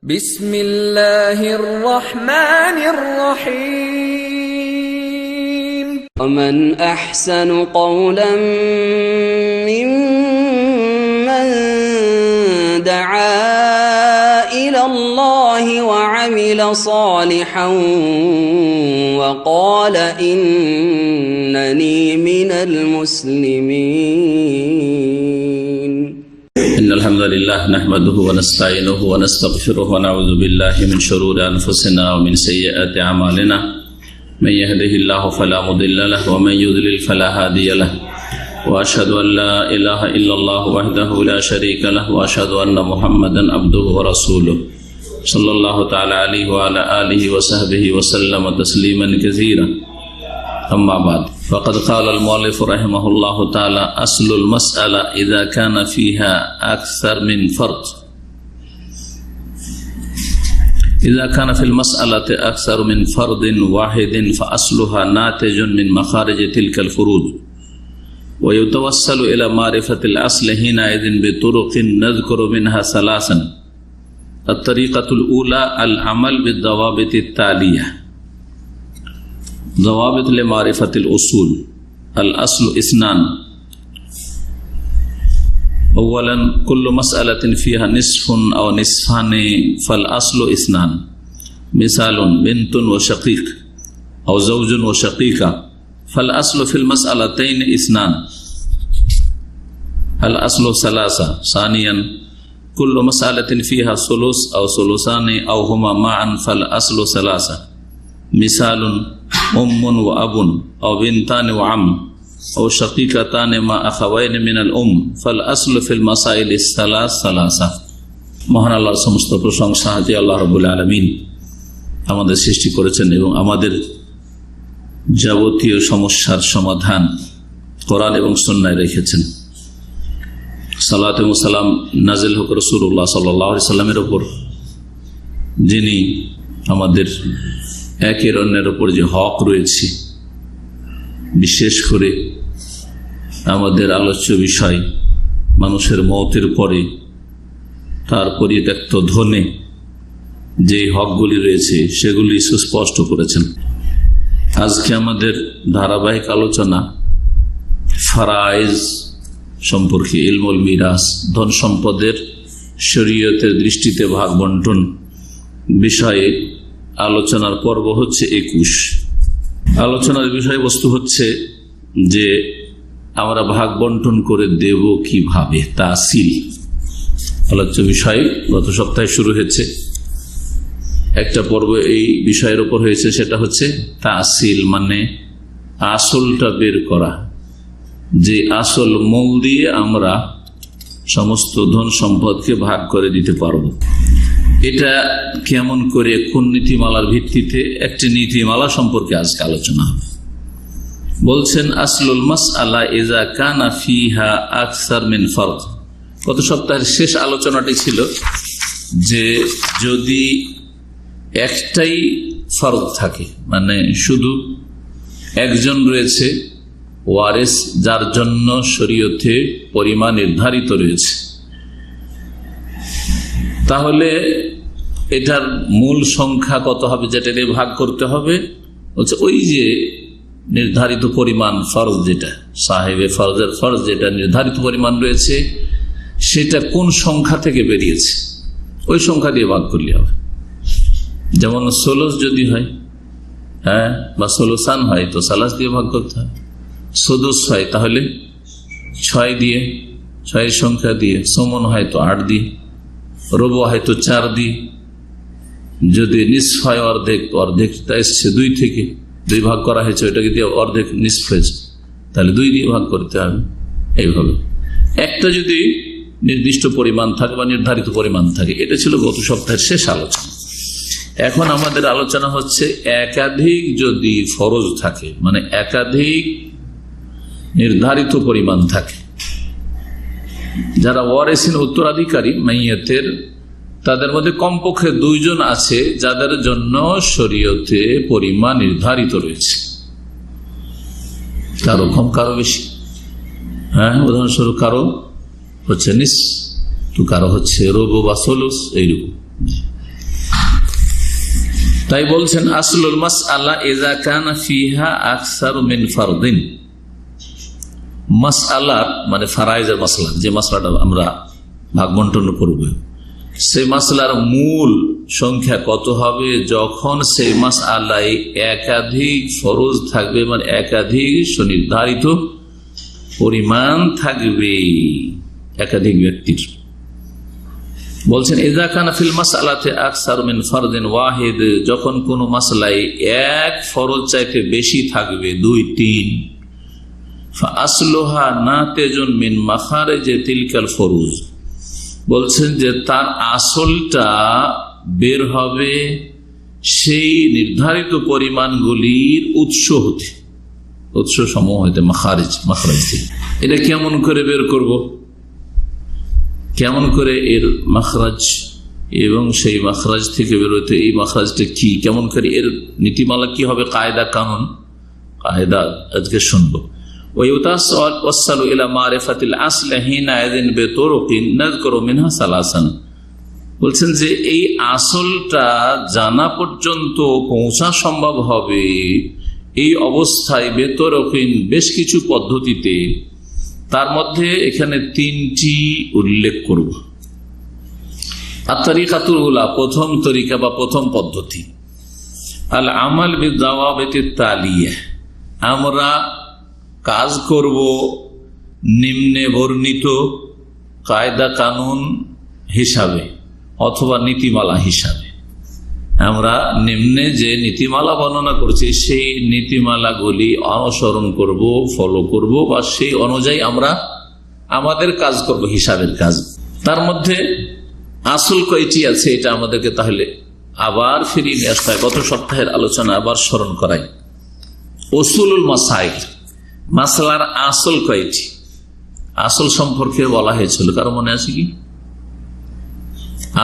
بسم الله الرحمن الرحيم ومن أحسن قولا ممن دعا إلى الله وعمل صالحا وقال إنني من المسلمين. إن الحمد لله نحمده ونستعينه ونستغفره ونعوذ بالله من شرور أنفسنا ومن سيئات أعمالنا من يهده الله فلا مضل له ومن يضلل فلا هادي له وأشهد أن لا إله إلا الله وحده لا شريك له وأشهد أن محمدا عبده ورسوله صلى الله تعالى عليه وعلى آله وصحبه وسلم تسليما كثيرا. أما بعد فقد قال المؤلف رحمه الله تعالى أصل المسألة إذا كان فيها أكثر من فرد إذا كان في المسألة أكثر من فرد واحد فأصلها ناتج من مخارج تلك الفروض ويتوصل إلى معرفة الأصل حينئذ بطرق نذكر منها ثلاثا. الطريقة الأولى العمل بالضوابط التالية. ضوابط لمعرفة الأصول. الأصل اثنان. أولا كل مسألة فيها نصف أو نصفان فالأصل اثنان. مثال بنت وشقيق أو زوج وشقيقة فالأصل في المسألتين اثنان. الأصل ثلاثة. ثانيا كل مسألة فيها ثلث أو ثلثان أو هما معا فالأصل ثلاثة. مثال أم وأب أو بنتان وعم أو شقيقتان مع أخوين من الأم فالأصل في المسائل الثلاث ثلاثة. মহান আল্লাহর সমস্ত প্রশংসা যে আল্লাহ রাব্বুল আলামিন আমাদের সৃষ্টি করেছেন এবং আমাদের যাবতীয় সমস্যার সমাধান কোরআন এবং সুন্নাহয় রেখেছেন। সালাত এবং সালাম নাজিল হোক রাসূলুল্লাহ সাল্লাল্লাহু আলাইহি সাল্লামের উপর, যিনি আমাদের একের অন্যের উপর যে হক রয়েছে, বিশেষ করে আমাদের আলোচ্য বিষয় মানুষের মওতের পরে তার পরিত্যক্ত ধনে যে হকগুলি রয়েছে সেগুলি সুস্পষ্ট করেছেন। আজকে আমাদের ধারাবাহিক আলোচনা ফারায়েজ সম্পর্কে, ইলমুল মিরাস, ধন সম্পদের শরীয়তের দৃষ্টিতে ভাগ বন্টন বিষয়ে আলোচনার পর্ব হচ্ছে 21। আলোচনার বিষয়বস্তু হচ্ছে যে আমরা ভাগ বন্টন করে দেব কিভাবে, তাসিল আলোচ্য বিষয়। গত সপ্তাহে শুরু হয়েছে একটা পর্ব এই বিষয়ের উপর হয়েছে, সেটা হচ্ছে তাসিল, মানে আসলটা বের করা, যে আসল মূল দিয়ে আমরা সমস্ত ধন সম্পদকে ভাগ করে দিতে পারবো। এটা কেমন করে, কোন নীতিমালার ভিত্তিতে, একটি নীতিমালা সম্পর্কে আজকে আলোচনা হবে। বলছেন আসলুল মাসআলা ইযা কানা ফিহা আকসার মিন ফারদ। গত সপ্তাহের শেষ আলোচনাটি ছিল যে যদি একটাই ফরদ থাকে, মানে শুধু একজন রয়েছে ওয়ারিস যার জন্য শরীয়তে পরিমাণ নির্ধারিত রয়েছে, তাহলে এটার মূল সংখ্যা কত হবে, যেটা দিয়ে ভাগ করতে হবে। বলছে ওই যে নির্ধারিত পরিমাণ ফরজ, যেটা সাহেবে ফরজের ফরজ, যেটা নির্ধারিত পরিমাণ রয়েছে সেটা কোন সংখ্যা থেকে বেরিয়েছে ওই সংখ্যা দিয়ে ভাগ করলে হবে। যেমন 16 যদি হয়, হ্যাঁ, বা 16 হয় তো সালাস দিয়ে ভাগ করতে হয়। সুদুস হয় তাহলে 6 দিয়ে, 6 সংখ্যা দিয়ে। সমন হয় তো 8 দিয়ে। রব হয় তো 4 দিয়ে। যদি নিসফ হয় অর্ধেক, অর্ধেকটা এসছে 2 থেকে, 2 ভাগ করা হয়েছে, ওইটাকে দিয়ে অর্ধেক নিসফ হয়েছে, তাহলে 2 দিয়ে ভাগ করতে হবে। এইভাবে একটা যদি নির্দিষ্ট পরিমাণ থাকে বা নির্ধারিত পরিমাণ থাকে। এটা ছিল গত সপ্তাহের শেষ আলোচনা। এখন আমাদের আলোচনা হচ্ছে একাধিক যদি ফরজ থাকে, মানে একাধিক নির্ধারিত পরিমাণ থাকে, যারা ওয়ারিসিন উত্তরাধিকারী মাইয়াতের, তাদের মধ্যে কমপক্ষে 2 জন আছে যাদের জন্য শরীয়তে পরিমাণ নির্ধারিত রয়েছে, কারো কম কারো বেশি। হ্যাঁ, উদাহরণস্বরূপ কারো হচ্ছে নিস, তো কারো হচ্ছে রব বা সলুস, এইরকম। তাই বলছেন আসলুল মাসআলা ইযা কানা ফিহা আকসার মিন ফারদিন। মাসআলার মানে ফারাইজের মাসলা, যে মাসলাটা আমরা ভাগ বন্টন করব, সেই মাসলার মূল সংখ্যা কত হবে যখন সেই মাসআলায় একাধিক ফরজ থাকবে, মানে একাধিক সুনির্ধারিত পরিমাণ থাকবে একাধিক ব্যক্তির। বলছেন ইযা কানা ফিল মাসআলাতি আকসার মিন ফারদিন ওয়াহিদ, যখন কোন মাসলায় এক ফরজ চাইতে বেশি থাকবে, 2, 3, ফাআসলুহা নাতিজুন মিন মাখারিজি তিলকাল ফুরুজ, বলছেন যে তার আসলটা বের হবে সেই নির্ধারিত পরিমাণগুলির উৎস হতে, উৎস সমূহ হতে, মাখারিজ থেকে। এটা কেমন করে বের করব, কেমন করে এর মাখরাজ এবং সেই মাখরাজ থেকে বেরোতে এই মাখরাজটা কি, কেমন করে এর নীতিমালা কি হবে, কায়দা কানুন কায়দা আজকে শুনবো। বলছেন যে এই আসলটা জানা পর্যন্ত পৌঁছা সম্ভব হবে এই অবস্থায় বেতরকিন বেশ কিছু পদ্ধতিতে, তার মধ্যে এখানে 3টি উল্লেখ করব। আত-তারিকাতুল উলা, প্রথম তরিকা বা প্রথম পদ্ধতি, আল আমাল বিদাওয়াবিতিত তালিয়া, আমরা কাজ করব নিম্নে বর্ণিত কায়দা কানুন হিসাবে অথবা নীতিমালা হিসাবে। আমরা নিম্নে যে নীতিমালা বর্ণনা করছি সেই নীতিমালাগুলি অনুসরণ করব, ফলো করব, বা সেই অনুযায়ী আমরা আমাদের কাজ করব, হিসাবের কাজ। তার মধ্যে আসল কয়টি আছে এটা আমাদেরকে তাহলে আবার ফিরিয়ে নিয়ে আসতে হয়, গত সপ্তাহের আলোচনা আবার স্মরণ করাই। উসুলুল মাসাইল, মাসলার আসল কয়টি, আসল সম্পর্কে বলা হয়েছিল, কারো মনে আছে কি?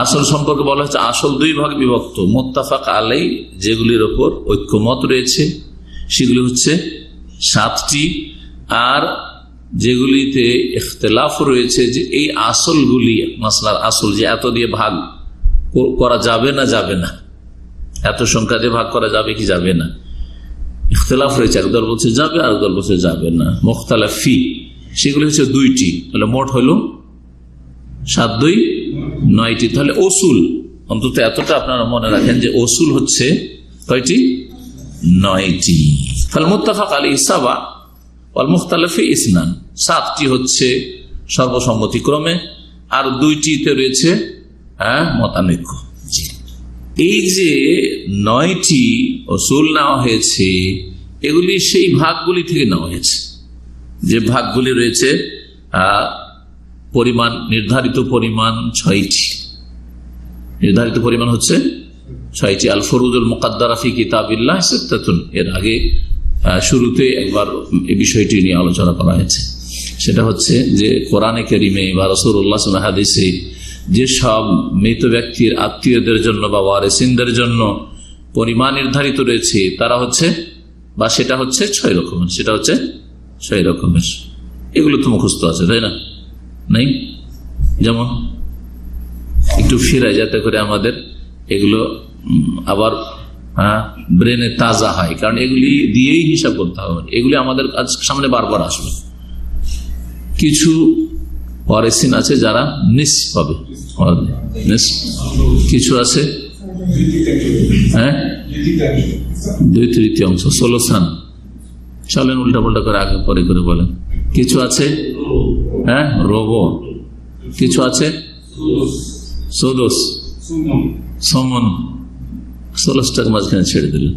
আসল সম্পর্কে বলা হচ্ছে আসল 2 ভাগ বিভক্ত, মুত্তাফাক আলাই, যেগুলির ওপর ঐক্যমত রয়েছে সেগুলি হচ্ছে 7টি, আর যেগুলিতে ইখতিলাফ রয়েছে যে এই আসলগুলি, মাসলার আসল যে এত দিয়ে ভাগ করা যাবে না, যাবে না, এত সংখ্যা দিয়ে ভাগ করা যাবে কি যাবে না, ইখতিলাফ রয়েছে, একদল বলছে যাবে আর একদল বলছে যাবে না, মুখতালাফি, সেগুলি হচ্ছে 2টি, তাহলে মোট হলো 7, 2, 9টি। তাহলে উসুল অন্তত এতটা আপনারা মনে রাখেন যে উসুল হচ্ছে কয়টি? 9টি। ফাল মুত্তাফাক আলাইহি 7 ওয়াল মুখতালাফি 2, 7টি হচ্ছে সর্বসম্মতিক্রমে, আর 2টিতে রয়েছে মতানৈক্য। এই যে 9টি উসুল নেওয়া হয়েছে, এগুলি সেই ভাগগুলি থেকে নেওয়া হয়েছে যে ভাগগুলি রয়েছে, পরিমাণ নির্ধারিত পরিমাণ 6টি, নির্ধারিত পরিমাণ হচ্ছে 6টি। আল ফুরুজুল মুকাদ্দারা ফি কিতাবিল্লাহ সিত্তাতুন, এর আগে শুরুতে একবার এই বিষয়টি নিয়ে আলোচনা করা হয়েছে। সেটা হচ্ছে যে কোরআনে কারিমে বা রাসূলুল্লাহ সাল্লাল্লাহু আলাইহি হাদিসে যে সব মৃত ব্যক্তির আত্মীয়দের জন্য বা ওয়ারিসিনদের জন্য পরিমাণ নির্ধারিত রয়েছে, তারা হচ্ছে বা সেটা হচ্ছে 6 রকমের, সেটা হচ্ছে 6 রকমের। এগুলো তো মুখস্থ আছে, তাই না? নাই? যেমন একটু ফিরায় যাতে করে আমাদের এগুলো আবার ব্রেনে তাজা হয়, কারণ এগুলি দিয়েই হিসাব করতে হবে, এগুলি আমাদের সামনে বারবার আসবে। কিছু ওয়ারিসিন আছে যারা নিসফ পাবে, কিছু আছে 2/3 সোলোসান, চলেন উল্টা পাল্টা করে আগে পরে করে বলেন। কিছু আছে রোবো, কিছু আছে সোদোস, সমন, 16টাকে মাঝখানে ছেড়ে দিলেন।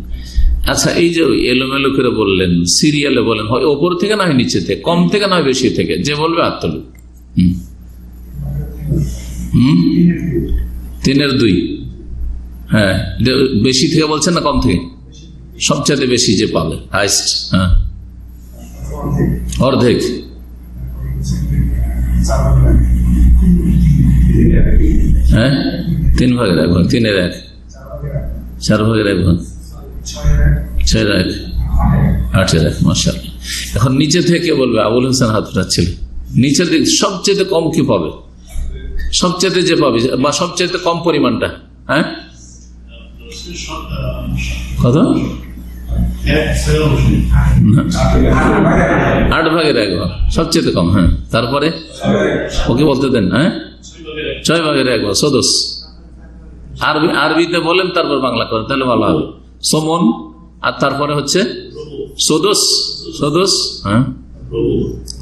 আচ্ছা, এই যে এলোমেলো করে বললেন, সিরিয়ালে বলেন, হয় ওপর থেকে না হয় নিচে থেকে, কম থেকে না হয় বেশি থেকে, যে বলবে হাত তুলুন। 3/2, হ্যাঁ, বেশি থেকে বলছেন না কম থেকে? সবচেয়ে বেশি যে পাবে হাইস্ট, অর্ধেক, হ্যাঁ, 3 ভাগের 1 ভাগ, 3/1, 4 ভাগের 1 ভাগ, 6/1, 8/1, মাশাআল্লাহ। এখন নিচে থেকে বলবে, আবুল হোসেন হাত উঠাচ্ছিল, নিচের দিক সবচেয়ে কম কি পাবে, সবচেয়ে যে পাবে বা সবচেয়ে কম পরিমাণটা, কত? 8/1 সবচেয়ে কম। হ্যাঁ, তারপরে ওকে বলতে দেন। হ্যাঁ, 6/1 সদস। আরবিতে বলেন, তারপর বাংলা করেন, তাহলে ভালো হবে। সমন, আর তারপরে হচ্ছে সদস। সদস, হ্যাঁ,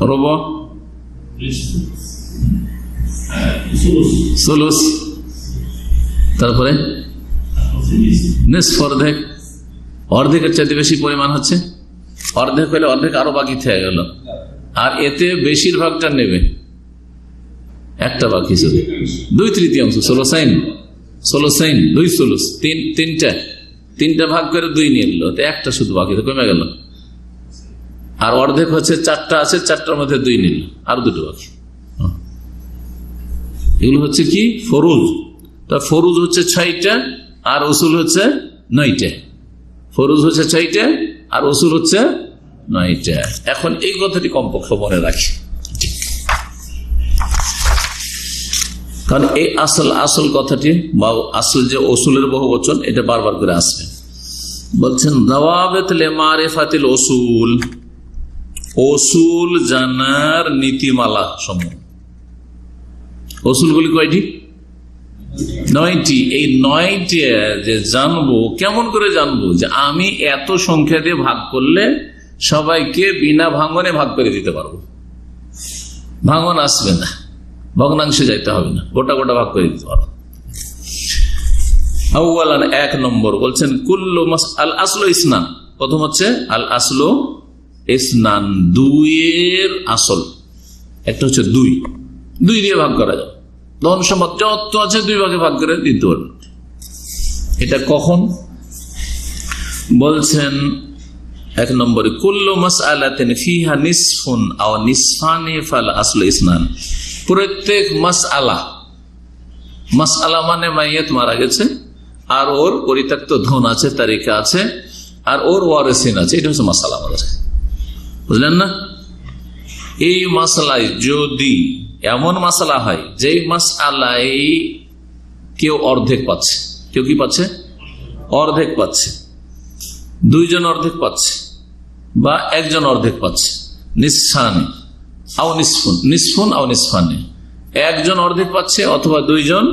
রব, সুলুস, তারপরে নিসফ, অর্ধেক। অর্ধেকের চাইতে বেশি পরিমাণ হচ্ছে অর্ধেক, হলে অর্ধেক আরো বাকি থেকে গেল, আর এতে বেশিরভাগটা নেবে একটা বাকি শুধু 2/3। ষোলোসাইন, 2 সুলুস, তিনটা ভাগ করে 2 নিয়ে নিল, তো একটা শুধু বাকি, তো কমে গেল। আর অর্ধেক হচ্ছে 4টা আছে, 4টার মধ্যে 2 নিল, আর 2টো বাকি। এগুলো হচ্ছে কি ফরুজ। তা ফরুজ হচ্ছে 6টা, আর উসুল হচ্ছে 9টা। ফরুজ হচ্ছে 6টা, আর উসুল হচ্ছে 9টা। এখন এই কথাটি কমপক্ষে মনে রাখি, কারণ এই আসল কথাটি বা আসল যে উসুলের বহুবচন, এটা বারবার করে আসবে। বলছেন দাওয়াবাত লিমারিফাতিল উসুল, উসুল জানার নীতিমালা সমূহ। উসুলগুলি কয়টি? 9টি। এই 9টি যে জানবো, কেমন করে জানবো যে আমি এত সংখ্যা দিয়ে ভাগ করলে সবাইকে বিনা ভাঙনে ভাগ করে দিতে পারবো? ভাঙন আসবে না, ভগ্নাংশে যাইতে হবে না, গোটা গোটা ভাগ করে দিতে পারবো। আউয়ালান, 1 নম্বর বলছেন কুল্লু আল আসলু ইসনান। প্রথম হচ্ছে আল আসলু ইসনান, 2-এর আসল। একটা হচ্ছে 2 দিয়ে ভাগ করা যায়। ধন সম্পদ যত আছে 2 ভাগে ভাগ করে দিতে পারবে। এটা কখন বলছেন? 1 নম্বরে কুল্লু মাসআলাতিন ফিহা নিসফুন আও নিসফানি ফাল আসলু ইসনান। প্রত্যেক মাসআলা মানে মাইয়াত মারা গেছে, আর ওর পরিত্যক্ত ধন আছে, তারিকা আছে, আর ওর ওয়ারিসিন আছে। এটা হচ্ছে মাসআলা আমাদের, বুঝলেন না? এই মাসআলায় যদি এমন মাসআলা হয় যে মাসআলায় কেউ অর্ধেক পাচ্ছে, কেউ কি পাচ্ছে? অর্ধেক পাচ্ছে, 2 জন অর্ধেক পাচ্ছে, বা 1 জন অর্ধেক পাচ্ছে। নিসফানি আও নিসফুন, নিসফুন আও নিসফানি, 1 জন অর্ধেক পাচ্ছে অথবা 2 জন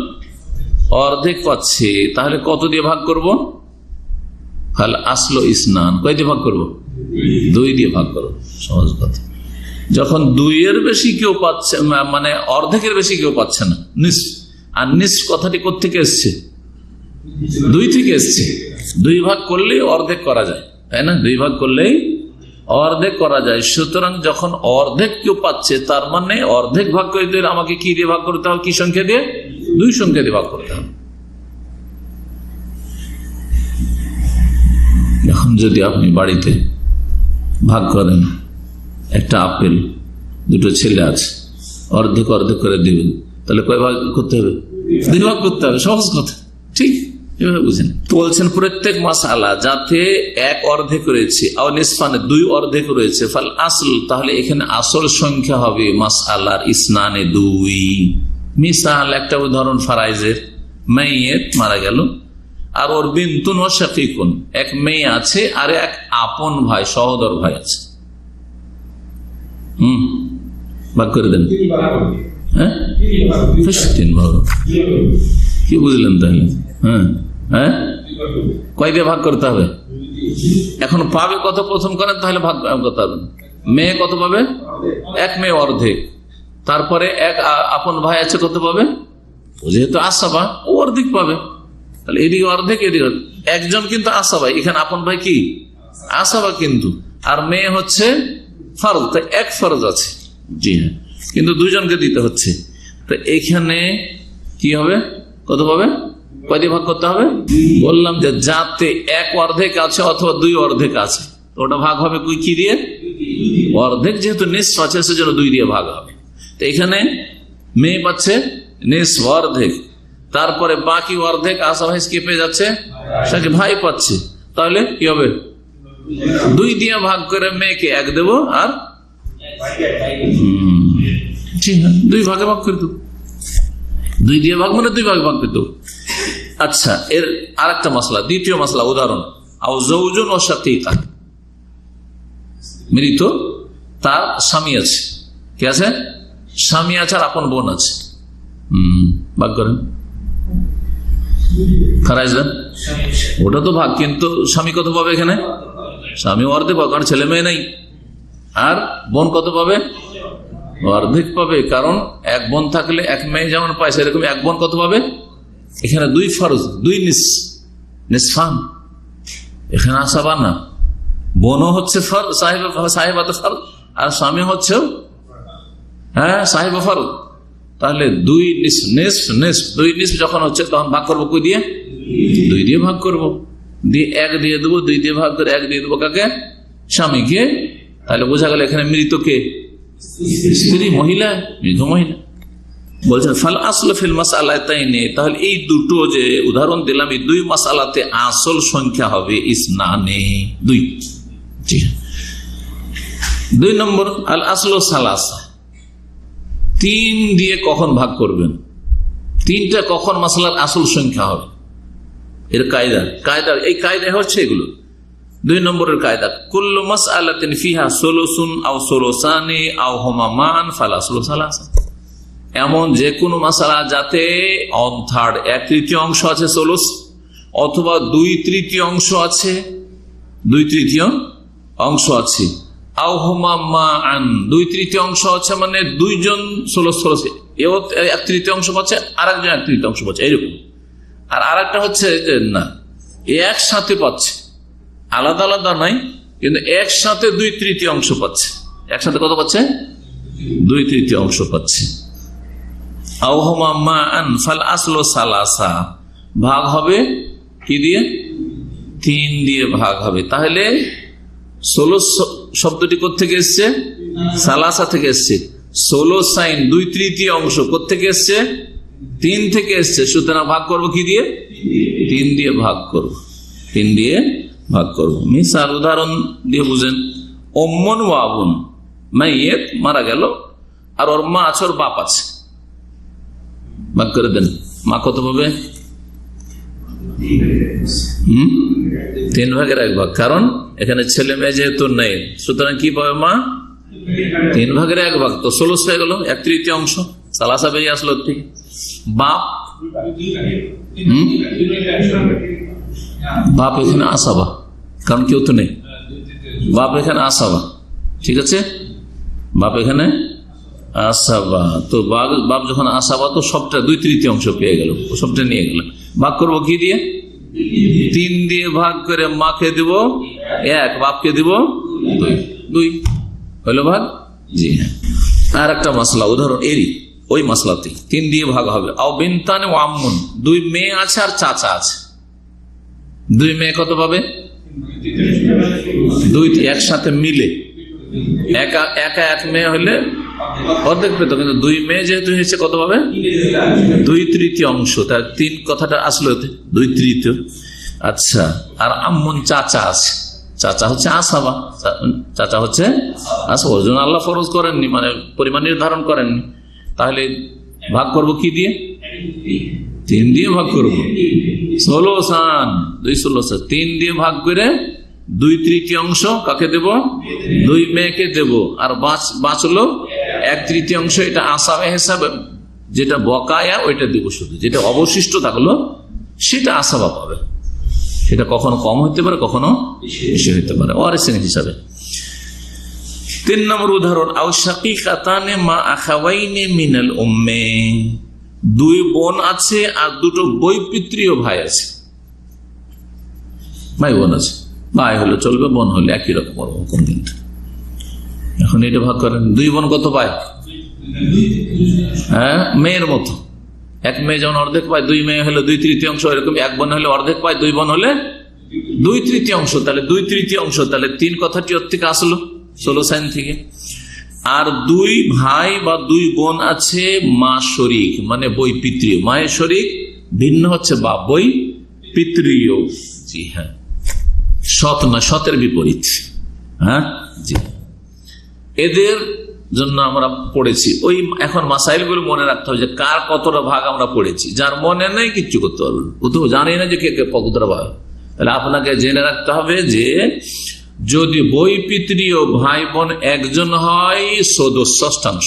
অর্ধেক পাচ্ছে। তাহলে কত দিয়ে ভাগ করব? ফাল আসলু ইসনান। কয় দিয়ে ভাগ করব? 2 দিয়ে ভাগ করব। সহজ কথা। যখন 2-এর বেশি কেউ পাচ্ছে, মানে অর্ধেকের বেশি কেউ পাচ্ছে না, নিসফ। আর নিসফ কথাটি কোত্থেকে এসছে? 2 থেকে এসছে। 2 ভাগ করলেই অর্ধেক করা যায়, তাই না? 2 ভাগ করলেই অর্ধেক করা যায়। সুতরাং যখন অর্ধেক কেউ পাচ্ছে, তার মানে অর্ধেক ভাগ করে দিলে আমাকে কি দিয়ে ভাগ করতে হবে? কি সংখ্যা দিয়ে? 2 সংখ্যা দিয়ে ভাগ করতে হবে। এখন যদি আপনি বাড়িতে ভাগ করেন, একটা আপেল, 2টো ছেলে আছে, অর্ধেক অর্ধেক করে দিবেন, তাহলে কয় ভাগ করতে হবে? 2 ভাগ করতে হবে। সহজ কথা, ঠিক এভাবে বুঝেন। তো বলছেন প্রত্যেক মাসআলা যাতে 1 অর্ধেক রয়েছে, আর নিসফানে 2 অর্ধেক রয়েছে, ফাল আসল, তাহলে এখানে আসল সংখ্যা হবে মাসআলার ইসনানে 2। মিসাল, একটা উদাহরণ ফারাইজের, মাইয়েত মারা গেল, আর ওর বিনতুন ও শাকিকুন, 1 মেয়ে আছে আর 1 আপন ভাই, সহোদর ভাই আছে। ভাগ করে দেন। হ্যাঁ, 3 ভাগ। কি বুঝলেন তাহলে? হ্যাঁ, কয় দিয়ে ভাগ করতে হবে? এখন পাবে কত প্রথম করেন, তাহলে ভাগ করতে হবে। মেয়ে কত পাবে? 1 মেয়ে অর্ধেক। তারপরে 1 আপন ভাই আছে, কত পাবে? যেহেতু আসাবা, ও অর্ধেক পাবে। তাহলে এদিকে অর্ধেক, এদিকে 1 জন কিন্তু আসাবা, এখানে আপন ভাই কি আসাবা কিন্তু, আর মেয়ে হচ্ছে ফরজ, তাই 1 ফরজ আছে। জি হ্যাঁ, কিন্তু 2 জনকে দিতে হচ্ছে। তো এখানে কি হবে? কত পাবে? কয় দিয়ে ভাগ করতে হবে? বললাম যে যাতে 1 অর্ধেক আছে অথবা 2 অর্ধেক আছে, ওটা ভাগ হবে কি দিয়ে? অর্ধেক। যেহেতু নিসফ আছে, সেজন্য 2 দিয়ে ভাগ হবে। তো এখানে মেয়ে পাচ্ছে নিসফ, অর্ধেক, তারপরে বাকি অর্ধেক আশা ভাই কে পেয়ে যাচ্ছে? সেকে ভাই পাচ্ছে। তাহলে কি হবে? 2 দিয়ে ভাগ করে মেয়েকে 1 দেবো, আর 2 ভাগে ভাগ করে দেবো। 2 দিয়ে ভাগ মানে 2 ভাগে ভাগ করে দেবো। আচ্ছা, এর আরেকটা মাসলা, দ্বিতীয় মাসলা, উদাহরণ, আও যৌজুন ও শাকীকা, মৃত তার স্বামী আছে, কি আছে? স্বামী আছে আর আপন বোন আছে। ভাগ করেন, ওটা তো ভাগ, কিন্তু স্বামী কত পাবে এখানে? স্বামী অর্ধেক পাবে, কারণ ছেলে মেয়ে নেই। আর বোন কত পাবে? অর্ধেক পাবে, কারণ এক বোন থাকলে এক মেয়ে যেমন পায়, সেরকম এক বোন কত পাবে? এখানে দুই ফরজ, দুই নিসফান, এখানে আসাবা না। বোনও হচ্ছে সাহেবাতে ফরজ, আর স্বামী হচ্ছে সাহেবা ফরজ। তাহলে দুই নিস যখন হচ্ছে, তখন ভাগ করবো কই দিয়ে? দুই দিয়ে ভাগ করবো, দিয়ে এক দিয়ে দেবো, দুই দিয়ে ভাগ করে এক দিয়ে দেবো কাকে? স্বামীকে। তাহলে বোঝা গেল এখানে মৃত কে? স্ত্রী, মহিলা, মৃত মহিলা। বলছেন ফাল আসল ফিল মাসআলাতাইনি, তাহলে এই দুটো যে উদাহরণ দিলাম, এই দুই মাসআলাতে আসল সংখ্যা হবে ইসনানে, দুই। জি, 2 নম্বর, আল আসলু সালাসা, 3 দিয়ে কখন ভাগ করবেন? 3টা কখন মাসআলার আসল সংখ্যা হবে? এর কায়দা এই কায়দা হচ্ছে এগুলো। 2 নম্বরের কায়দা, কুল্লু মাসআলাতিন ফিহা সুলুসুন আও সুলুসানি আও হুমা মান ফাল আসলু সালাসা। এমন যে কোনো মাসআলা যাতে 1/3 1/3 অংশ আছে সুলুস, অথবা 2/3 অংশ আছে, 2/3 অংশ আছে, আও হুমা মান 2/3 অংশ আছে, মানে দুইজন সুলুস, এও 1/3 অংশ পাচ্ছে, আর একজন 1/3 অংশ পাচ্ছে, এরকম। আর আরেকটা হচ্ছে যে না, একসাথে পাচ্ছে, আলাদা আলাদা নাই, কিন্তু একসাথে 2/3 অংশ পাচ্ছে। একসাথে কত পাচ্ছে? 2/3 অংশ পাচ্ছে। আও হুমা মান ফাল আসলু সালাসা, ভাগ হবে কি দিয়ে? 3 দিয়ে ভাগ হবে। তাহলে সুলুস শব্দটি কোত্থেকে এসছে? সালাসা থেকে এসছে। সুলুসাইন 2/3 অংশ কোত্থেকে এসছে? 3 থেকে এসছে। সুতরাং ভাগ করবো কি দিয়ে? 3 দিয়ে ভাগ করব, 3 দিয়ে ভাগ করব। মিসাল, উদাহরণ দিয়ে বুঝেন। উম্মুন ওয়া আবুন, মাইয়েত মারা গেল, আর ওর মা আছে, ওর বাপ আছে, ভাগ করে দেন। মা কত পাবে? 3 ভাগের 1 ভাগ, কারণ এখানে ছেলে মেয়ে যেহেতু নেই, সুতরাং কি পাবে মা? 3 ভাগের 1 ভাগ, তো সুলুস হয়ে গেল, 1/3 অংশ, সালাসা বেরিয়ে আসলো ঠিক। বাপ, বাপ এখানে আসাবা, কারণ কেউ তো নেই, বাপ এখানে আসাবা, ঠিক আছে, বাপ এখানে আসাবা। তো বাপ যখন আসাবা, তো সবটা 2/3 অংশ পেয়ে গেল, সবটা নিয়ে গেল। ভাগ করবো কি দিয়ে? 3 দিয়ে ভাগ করে মাকে দেব 1, বাপকে দেব 2, হইল ভাগ। জি হ্যাঁ। আর একটা মাসলা, উদাহরণ এরই ওই মাসলাতে 3 দিয়ে ভাগ হবে। আও বিনতানে ওয়া আম্মুন, 2 মেয়ে আছে আর চাচা আছে। 2 মেয়ে কত পাবে? 2 একসাথে মিলে, একা 1 মেয়ে হলে অর্ধেক পেত, কিন্তু 2 মেয়ে যেহেতু হয়েছে কত পাবে? 2/3 অংশ। তার 3 কথাটা আসলো 2/3। আচ্ছা, আর আম্মুন চাচা আছে, চাচা হচ্ছে আসাবা, চাচা হচ্ছে আসাবা, ওর জন্য আল্লাহ ফরজ করেননি, মানে পরিমাণ নির্ধারণ করেননি। তাহলে ভাগ করব কি দিয়ে? 3 দিয়ে ভাগ করবো। সুলুসান, 2 সুলুসান, 3 দিয়ে ভাগ করে 2/3 অংশ কাকে দেব? 2 মেয়েকে দেব। আর বাঁচলো 1/3 অংশ, এটা আসাবে হিসাবে, যেটা বকায়া ওইটা দেব শুধু, যেটা অবশিষ্ট থাকলো সেটা আসাবা পাবে। সেটা কখনো কম হইতে পারে, কখনো বেশি হইতে পারে, ওয়ারিসিন হিসাবে। 3 নম্বর উদাহরণ, আও শাকীকাতানে মা আখাওয়াইনি মিনাল উম্মে, 2 বোন আছে আর 2 বৈপিত্রীয় ভাই আছে। ভাই বোন আছে, ভাই হলে চলবে, বোন হলে একই রকম হুকুম। কিন্তু এখন এটা ভাগ করেন, 2 বোন কত পায়? হ্যাঁ, মেয়ের মতো। 1 মেয়ে যেমন অর্ধেক পায়, 2 মেয়ে হলে 2/3 অংশ, এরকম 1 বোন হলে অর্ধেক পায়, 2 বোন হলে 2/3 অংশ। তাহলে 2/3 অংশ, তাহলে 3 কথাটি ওর থেকে আসলো, সুলুসাইন থেকে। আর 2 ভাই বা 2 বোন আছে মা শরিক, মানে বই পিতৃয়, মায়ের শরিক ভিন্ন হচ্ছে বাপ, বই পিতৃয়। জি হ্যাঁ, সৎ না, সতের বিপরীত। হ্যাঁ জি, এদের জন্য আমরা পড়েছি, ওই এখন মাসাইল গুলো মনে রাখতে হবে যে কার কতটা ভাগ আমরা পড়েছি। যার মনে নেই কিচ্ছু করতে পারবেন, ও তো জানি না যে কে কে কতটা ভাগ। তাহলে আপনাকে জেনে রাখতে হবে যে যদি বৈপিত্রীয় ভাই বোন একজন হয় ষষ্ঠাংশ,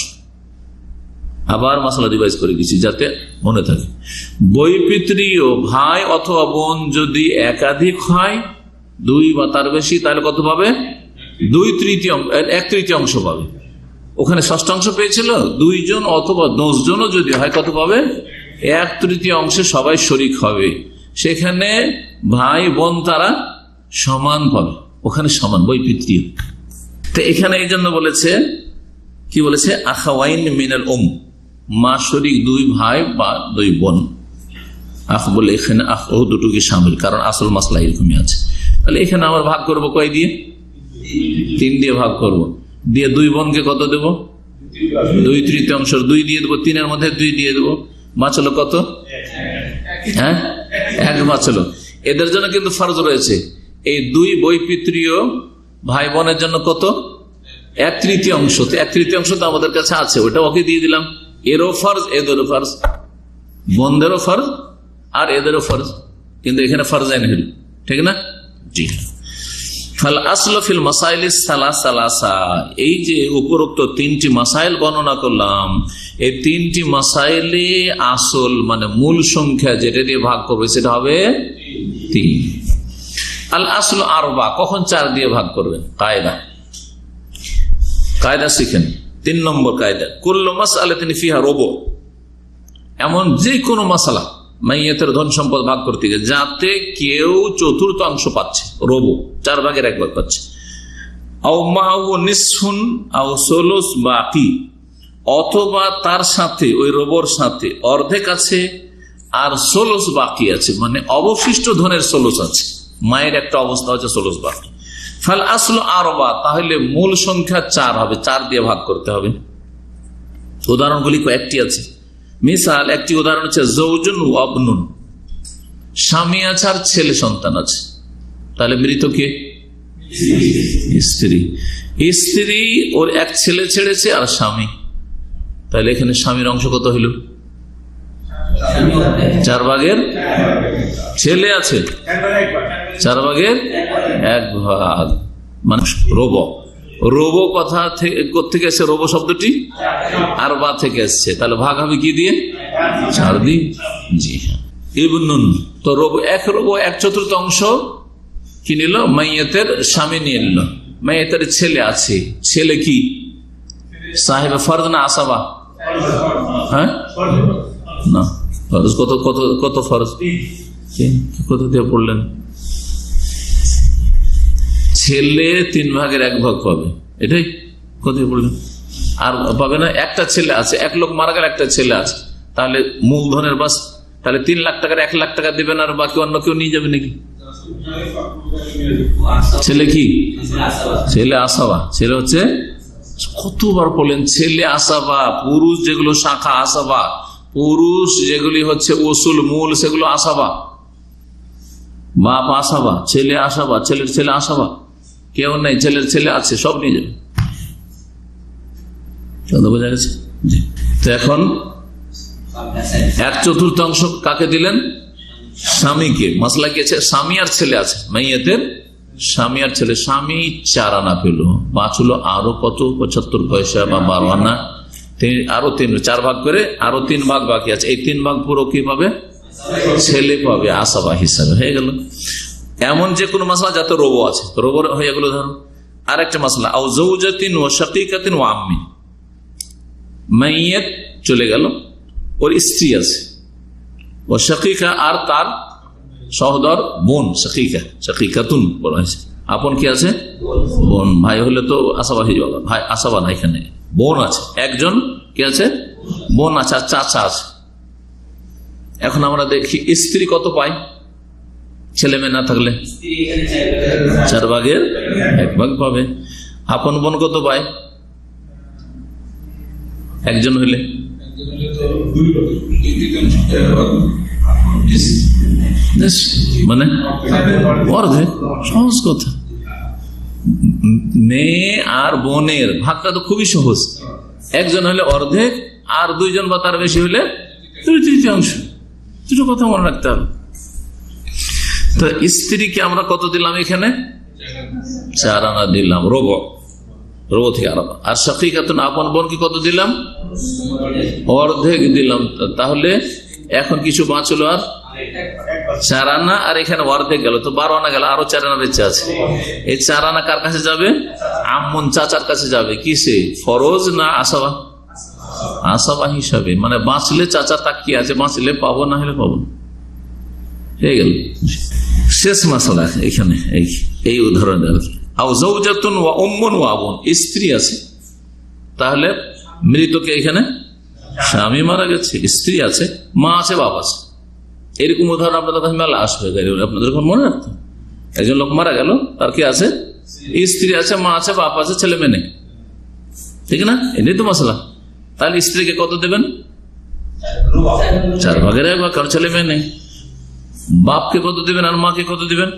আবার মশলা ডিভাইস করে দিচ্ছি যাতে মনে থাকে, বৈপিত্রীয় ভাই অথবা বোন যদি একাধিক হয়, 2 বা তার বেশি, তাহলে কত পাবে? 1/3 পাবে। ওখানে ষষ্ঠাংশ পেয়েছিল 2 জন অথবা 10 জনও যদি হয় কত পাবে? 1/3 সবাই শরিক হবে। সেখানে ভাই বোন তারা সমান পাবে, ওখানে সমান বৈপিত্রীয়। তো এখানে এই জন্য বলেছে, কি বলেছে? আখাওয়াইন মিনাল মা শরিক 2 ভাই বা 2 বোন। আখ বলে এখানে আখ ও দুটোকে শামিল, কারণ আসল মাসলা এরকমই আছে। তাহলে এখানে আমার ভাগ করবো কয় দিয়ে? 3 দিয়ে ভাগ করব। দিয়ে 2 বোনকে কত দেব? 2/3 2 দিয়ে দেবো, 3-এর মধ্যে 2 দিয়ে দেবো। বাঁচলো কত? হ্যাঁ, 1 বাঁচলো। এদের জন্য কিন্তু ফরজ রয়েছে, এই 2 বৈপিত্রীয় ভাই বোনের জন্য কত? 1/3। তো 1/3 তো আমাদের কাছে আছে, ওটা ওকে দিয়ে দিলাম। এরও ফরজ, এদেরও ফরজ, বোনদেরও ফরজ আর এদেরও ফরজ, কিন্তু এখানে ফরজাইন হল, ঠিক না? জি। ফাল আসলু ফিল মাসাইল সালাসা, এই যে উপরোক্ত 3টি মাসাইল বর্ণনা করলাম, এই 3টি মাসাইলে আসল মানে মূল সংখ্যা যেটা দিয়ে ভাগ করবে সেটা হবে 3। আল আসলু আরবা, কখন 4 দিয়ে ভাগ করবেন? কায়দা শিখেন। 3 নম্বর কায়দা, কুল্লু মাসআলাতিন ফিহা রুবু, এমন যে কোনো মাসালা মাইয়াতের ধন সম্পদ ভাগ করতে গিয়ে যাতে কেউ 1/4 পাচ্ছে, রুবু 4 ভাগের 1 ভাগ পাচ্ছে, আও মাউ নিসফুন আও সুলুস বাকি, অথবা তার সাথে ওই রুবুর সাথে অর্ধেক আছে আর সুলুস বাকি আছে, মানে অবশিষ্ট ধনের সুলুস আছে। মায়ের একটা অবস্থা হচ্ছে সুলুস বাকি। ফাল আসলু আরবা, তাহলে মূল সংখ্যা 4 হবে, 4 দিয়ে ভাগ করতে হবে। উদাহরণগুলি কয়েকটি আছে। মিসাল, একটি উদাহরণ হচ্ছে জৌজুন ওয়া ইবনুন, স্বামী আছে আর ছেলে সন্তান আছে। তাহলে মৃত কে? স্ত্রী। স্ত্রী ওর 1 ছেলে ছেড়েছে আর স্বামী, তাহলে এখানে স্বামীর অংশ কত হইল? 4 ভাগের, ছেলে আছে 4 ভাগের 1 ভাগ, মানে রোবো। রোবো কথা থেকে এসে, রোবো শব্দটি আরবা থেকে এসছে, তাহলে ভাগ হবে কি দিয়ে? 4 দিয়ে। জি হ্যাঁ। ইবনুন, তো রোবো 1 রোবো 1/4 কি নিল? মাইয়াতের স্বামী নিয়ে নিল। মাইয়াতের ছেলে আছে, ছেলে কি সাহেব ফরজ না আসাবা? হ্যাঁ না, ফরজ কত কত কত ফরজ? কত দিয়ে পড়লেন? ছেলে 3 ভাগের 1 ভাগ পাবে, এটাই কত বললেন? আর পাবে না, একটা ছেলে আছে, 1 লোক মারা গেল, একটা ছেলে আছে, তাহলে মূলধনের বাস, তাহলে 3 লাখ টাকার 1 লাখ টাকা দিবেন আর বাকি অন্য কেউ নিয়ে যাবে নাকি? ছেলে কি? ছেলে আসাবা। ছেলে হচ্ছে কতবার বলেন ছেলে আসাবা, পুরুষ যেগুলো শাখা আসাবা, পুরুষ যেগুলি হচ্ছে ওসুল মূল সেগুলো আসাবা, বাপ আসাবা, ছেলে আসাবা, ছেলের ছেলে আসাবা, কেউ নেই, ছেলের ছেলে আছে, সব নিয়ে যাবে। বোঝা গেছে? তো এখন 1/4 কাকে দিলেন? স্বামীকে। মাসলা কি আছে? স্বামী আর ছেলে আছে, মাইয়াতের স্বামী আর ছেলে। স্বামী 4 আনা পেল, বাঁচলো আরো কত? 75 পয়সা বা 12 আনা, আরো 4 ভাগ করে আরো 3 ভাগ বাকি আছে। এই 3 ভাগ পুরো কি পাবে? ছেলে পাবে আসাবা হিসাবে। হয়ে গেল। এমন যে কোনো মাসলা যাতে রোবো আছে, রোবো হয়ে গেল। ধরো আর একটা মাসলা, আও যাওজাতিন ওয়া শাকীকাতিন ওয়া আম্মি, মাইয়াত চলে গেল, ওর স্ত্রী আছে, ও শাকীকা আর তার সহোদর বোন, শাকীকা, শাকীকাতুন বলা হয়েছে। আপন কি আছে? বোন। ভাই হলে তো আসাবা হয়ে যাবে, ভাই আসাবা না, এখানে বোন আছে, একজন কি আছে? বোন আছে আর চাচা আছে। এখন আমরা দেখি স্ত্রী কত পায় ছেলে মেয়ে না থাকলে? 4 ভাগের 1 ভাগ পাবে। আপন বোন কত পায় একজন হইলে? মানে অর্ধেক। সহজ কথা। মেয়ে আর বোনের ভাগটা তো খুবই সহজ। একজন হলে অর্ধেক, আর দুইজন বা তার বেশি হলে 2/3। দুটো কথা মনে রাখতে হবে। তো স্ত্রীকে আমরা কত দিলাম এখানে? 4 আনা দিলাম, রবো থেকে আলাদা। আর শাকিকাতুন আপন বোনকে কত দিলাম? অর্ধেক দিলাম। তাহলে এখন কিছু বাঁচলো আর 4 আনা, আর এখানে অর্ধেক গেল, তো 12 আনা গেল, আরো 4 আনা বেঁচে আছে। এই 4 আনা কার কাছে যাবে? আম্মুন, চাচার কাছে যাবে। কিসে? ফরজ না আসাবা? আসাবা হিসাবে, মানে বাঁচলে চাচা তাকিয়ে আছে, বাঁচলে পাবো, না হলে পাবো না। হয়ে গেল শেষ মাসলা এখানে। এই উদাহরণ স্ত্রী আছে, তাহলে মৃতকে এখানে স্বামী মারা গেছে, স্ত্রী আছে, মা আছে, বাপ আছে। এরকম উদাহরণ আপনাদের কাছে মেলা আসবে, আপনাদের মনে রাখতো। একজন লোক মারা গেল, তার কি আছে? স্ত্রী আছে, মা আছে, বাপ আছে, ছেলে মেয়ে নেই, ঠিক না? এটাই তো মশলা। তাহলে স্ত্রীকে কত দেবেন? 4/1, কারণ ছেলে মেয়ে নেই। বাপকে কত দিবেন আর মাকে কত দিবেন?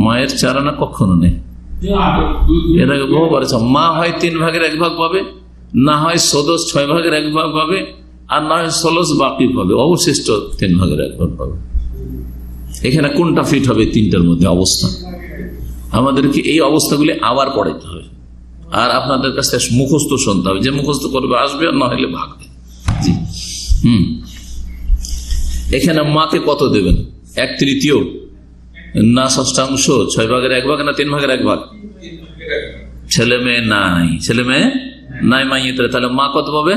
মায়ের 4 আনা কখনো নেই। এর আগে বহুবার মা হয় 3/1 পাবে, না হয় সদস্য 6/1 পাবে, আর না হয় সলস বাকি পাবে, অবশিষ্ট 3/1 পাবে। এখানে কোনটা ফিট হবে? 3টার মধ্যে অবস্থা। আমাদেরকে এই অবস্থাগুলি আবার পড়াইতে হবে, আর আপনাদের কাছে মুখস্থ শুনতে হবে। যে মুখস্থ করবে আসবে, আর না হলে ভাগবে। জি, এখানে মাকে কত দেবেন? 1/3 না 1/6? 6/1 না 3/1? ছেলে মেয়ে নাই, ছেলে মেয়ে নাই মাইয়েতে, তাহলে মা কত পাবে?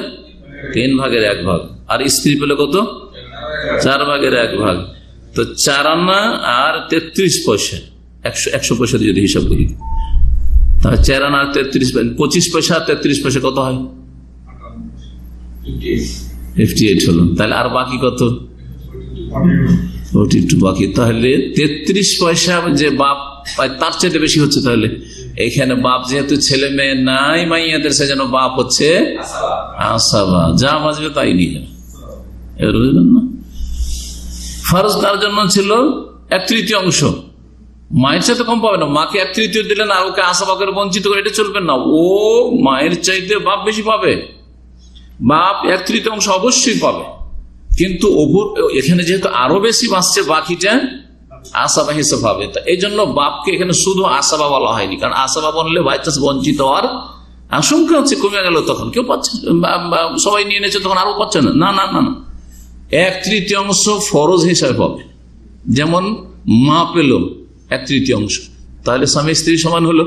3/1। আর স্ত্রী পেলে কত? 4/1। তো 4 আনা আর 33 পয়সা, 100 পয়সা যদি হিসাব করি, তাহলে 4 আনা আর 25 পয়সা, 33 পয়সা কত হয়? 58 হলো। তাহলে আর বাকি কত? 42 বাকি। তাহলে 33 পয়সা যে বাপ পায় তার চাইতে বেশি হচ্ছে। তাহলে এখানে বাপ যেহেতু ছেলে মেয়ে নাই মাইয়াদের, সেজন্য বাপ হচ্ছে আসাবা, যা বাঁচবে তাই নিয়ে যাবে। এবার বুঝলেন না? ফরজ তার জন্য ছিল 1/3। মায়ের সাথে কম পাবে না। মাকে 1/3 দিলেন আর ওকে আসাবা করে বঞ্চিত করে, এটা চলবে না। ও মায়ের চাইতে বাপ বেশি পাবে, বাপ 1/3 অবশ্যই পাবে, কিন্তু এখানে যেহেতু আরো বেশি বাঁচছে, বাকিটা আসাবা হিসেবে হবে। এই জন্য বাপকে এখানে শুধু আসাবা বলা হয়নি, কারণ আসাবা বললে বাই চান্স বঞ্চিত হওয়ার আশঙ্কা হচ্ছে, কমে গেল, তখন কেউ পাচ্ছে, সবাই নিয়ে নিয়েছে, তখন আরো পাচ্ছে না। না না না না, 1/3 ফরজ হিসাবে পাবে। যেমন মা পেল 1/3, তাহলে স্বামী স্ত্রী সমান হলো।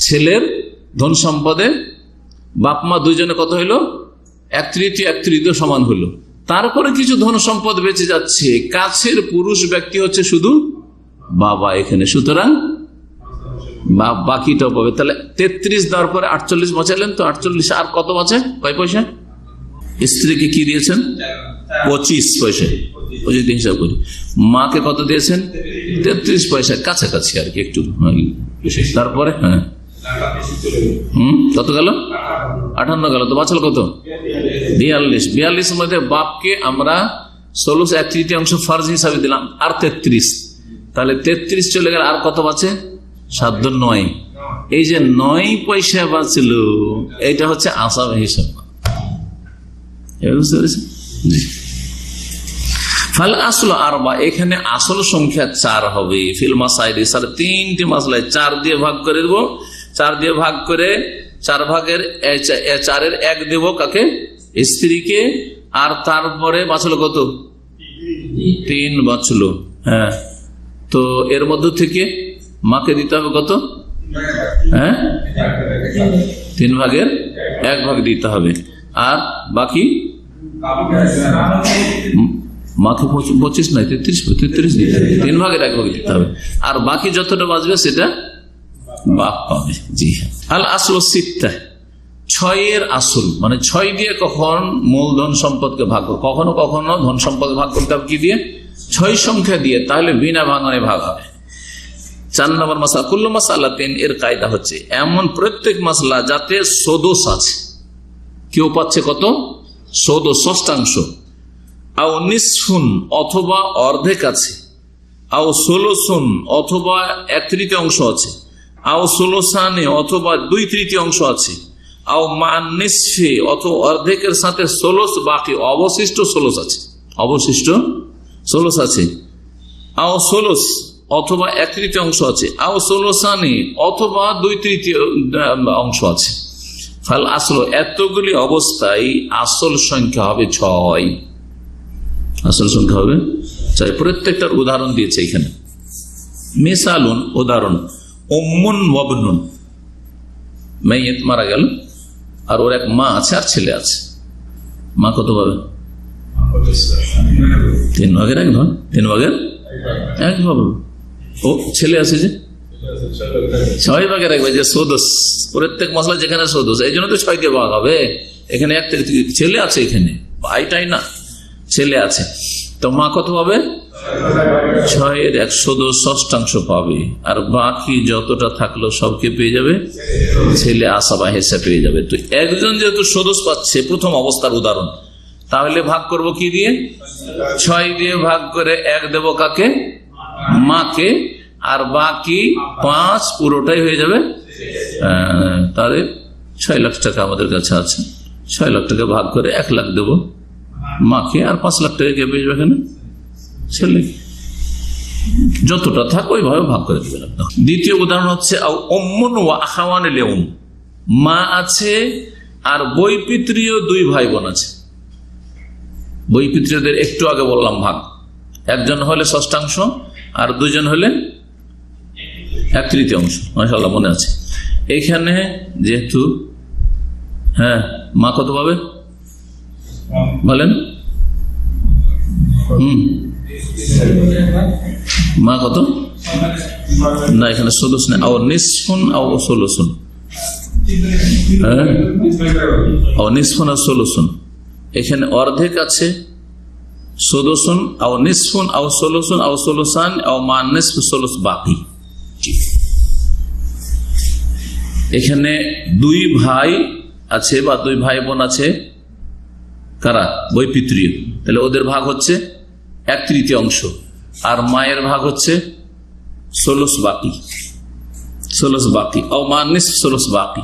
ছেলের ধন সম্পদে বাপ মা দুইজনে কত হইলো? 1/3 সমান হলো। তারপরে কিছু ধন সম্পদ বেঁচে যাচ্ছে, কাছের পুরুষ ব্যক্তি হচ্ছে শুধু বাবা এখানে, সুতরাং বাকিটাও পাবে। তাহলে 33 দেওয়ার পরে 48 বাঁচালেন, তো 48 আর কত বাঁচে? কয় পয়সা? স্ত্রীকে কি দিয়েছেন? 25 পয়সা, যদি হিসাব করি। মাকে কত দিয়েছেন? 33 পয়সা, কাছাকাছি আর কি, একটু। তারপরে হ্যাঁ, কত গেল? 58 গেল। তো বাঁচল কত? 42। 42 মধ্যে বাপকে আমরা 16 1/3 ফরজ হিসাবে দিলাম, আর 33, তাহলে 33 চলে গেল, আর কত বাঁচে? 7-9। এই যে 9 পয়সা বাঁচল, এইটা হচ্ছে আসাবা হিসাব। বুঝতে পেরেছেন? ফাল আসল আরবা, এখানে আসল সংখ্যা 4 হবে। ফিল মাসাইল, 3টি মাসলায় 4 দিয়ে ভাগ করে দেবো। 4 দিয়ে ভাগ করে 4/4 1 দেব কাকে? স্ত্রীকে। আর তারপরে বাঁচলো কত? 3 বাঁচলো। হ্যাঁ, তো এর মধ্য থেকে মাকে দিতে হবে কত? হ্যাঁ, 3/1 দিতে হবে। আর বাকি মাকে 25 নয় 33 দিতে হবে, 3/1 দিতে হবে। আর বাকি যতটা বাঁচবে সেটা বাপ পাবে। জি হ্যাঁ। আল আসল সিত্তা, 6 আসল, মানে 6 দিয়ে কখন মূলধন সম্পদকে ভাগ করবে, কখনো কখনো ধন সম্পদ ভাগ করতে হবে কি দিয়ে? 6 সংখ্যা দিয়ে, তাহলে বিনা ভাঙনে ভাগ হবে। 4 নম্বর মাসলা, কুল্লু মাসআলাতিন, এর কায়দা হচ্ছে এমন প্রত্যেক মাসলা যাতে সদস্য আছে। কেউ পাচ্ছে কত? সদস্য, ষষ্ঠাংশ। আও নিসফুন, অথবা অর্ধেক আছে। আও ষোলসুন অথবা 1/3 অংশ আছে, আও ষোলসানে অথবা 2/3 অংশ আছে, আও মান নিসফি অথবা অর্ধেকের সাথে ষোলস বাকি অবশিষ্ট ষোলস আছে, অবশিষ্ট ষোলস আছে, আও ষোলস অথবা 1/3 অংশ আছে, আও ষোলসানে অথবা 2/3 অংশ আছে। ফাল আসল এতগুলি অবস্থায় আসল সংখ্যা হবে 6। আসল সংখ্যা হবে 6। প্রত্যেকটার উদাহরণ দিয়েছে এখানে। মিসালুন উদাহরণ, উম্মুন ওয়াবনুন, মাইয়িত মারা গেল আর ওর এক মা আছে আর ছেলে আছে। মা কত পাবে? 3 ভাগের 1 ভাগ, 3 ভাগের 1 ভাগ। ও ছেলে আছে যে 6 ভাগের 1 ভাগ, যে সদস, প্রত্যেক মশলা যেখানে সদস, এই জন্য তো 6 দিয়ে ভাগ হবে। এখানে 1/3 ছেলে আছে, এখানে ভাইটাই না, ছেলে আছে। তো মা কত পাবে? 6-এর 110 ষষ্ঠাংশ পাবে, আর বাকি যতটা থাকলো সবকে পেয়ে যাবে ছেলে, আসাবা হেসা পেয়ে যাবে। তো একজন যেহেতু সদস্য পাচ্ছে, প্রথম অবস্থার উদাহরণ, তাহলে ভাগ করব কি দিয়ে? 6 দিয়ে ভাগ করে 1 দেব কাকে? মাকে, আর বাকি 5 পুরোটাই হয়ে যাবে। তাহলে 6 লাখ টাকা আমাদের কাছে আছে, 6 লাখ টাকা ভাগ করে 1 লাখ দেব মাকে, আর 5 লাখ টাকা কে পেয়ে যাবে? এখানে ছেলে। যতটা থাক ওইভাবে ভাগ করে দেবেন। দ্বিতীয় উদাহরণ হচ্ছে উম্মুন ওয়া আখাওয়ান লিউম, মা আছে আর বৈপিত্রীয় 2 ভাই বোন আছে। বৈপিত্রীয়দের একটু আগে বললাম ভাগ, একজন হলে ষষ্ঠাংশ আর 2 জন হলে 1/3 অংশ। মাশাআল্লাহ মনে আছে। এখানে যেহেতু মা কত পাবে বলেন? মা কত? না, এখানে ষোলস নেই, আও নিসফুন আও ষোলসুন, আও নিসফুন আর ষোলসুন। এখানে অর্ধেক আছে ষোলসুন, আও নিসফুন আও ষোলসুন আও ষোলসান আও মা নিসফ ষোলস বাকি। এখানে 2 ভাই আছে বা 2 ভাই বোন আছে, কারা? বৈপিত্রীয়। তাহলে ওদের ভাগ হচ্ছে 1/3 অংশ, আর মায়ের ভাগ হচ্ছে ষোলস বাকি, ষোলস বাকি, ও মা নিসফ ষোলস বাকি।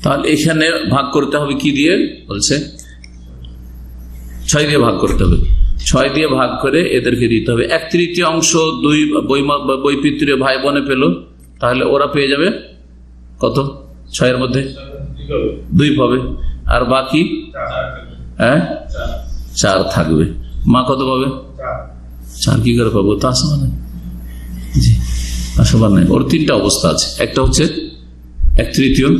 তাহলে এখানে ভাগ করতে হবে কি দিয়ে? বলছে 6 দিয়ে ভাগ করতে হবে। 6 দিয়ে ভাগ করে এদেরকে দিতে হবে 1/3 অংশ। 2 বৈপিত্রীয় ভাই বোনে পেল, তাহলে ওরা পেয়ে যাবে কত? 6 এর মধ্যে 2 পাবে, আর বাকি 4 থাকবে। মা কত পাবে? 4 কি করে পাবো? তা আসবা না, জি আসবা নাই। ওর 3টা অবস্থা আছে। একটা হচ্ছে 1/3,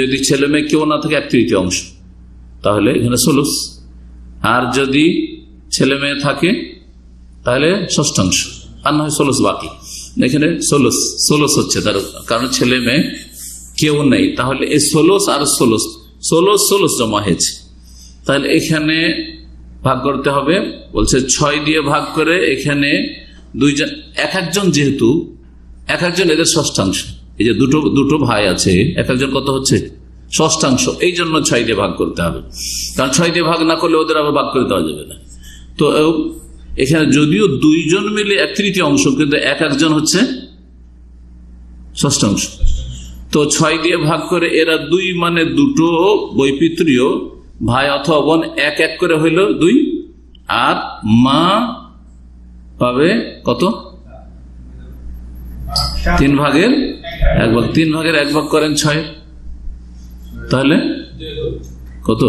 যদি ছেলে মেয়ে কেউ না থাকে 1/3 অংশ, তাহলে এখানে ষোলস। আর যদি ছেলে মেয়ে থাকে তাহলে ষষ্ঠাংশ, আর না হয় ষোলস বাকি। এখানে ষোলস হচ্ছে তার কারণ ছেলে মেয়ে কেউ নেই। তাহলে এই ষোলস আর ষোলস জমা হয়েছে। তাহলে এখানে ভাগ করতে হবে, বলছে 6 দিয়ে ভাগ করে এখানে 2 জন, এক একজন, যেহেতু এক একজন এদের ষষ্ঠাংশ। এই যে দুটো ভাই আছে, এক একজন কত হচ্ছে? ষষ্ঠাংশ। এই জন্য 6 দিয়ে ভাগ করতে হবে, কারণ 6 দিয়ে ভাগ না করলে ওদের আবার ভাগ করে দেওয়া যাবে না। তো এখানে যদিও 2 জন মিলে 1/3 অংশ, কিন্তু এক একজন হচ্ছে ষষ্ঠাংশ। তো 6 দিয়ে ভাগ করে এরা 2, মানে 2 বৈপিত্রীয় ভাই অথবা বোন 1 করে হইল 2, আর মা পাবে কত? 3 ভাগের 1 ভাগ। 3 ভাগের 1 ভাগ করেন 6, তাহলে কত?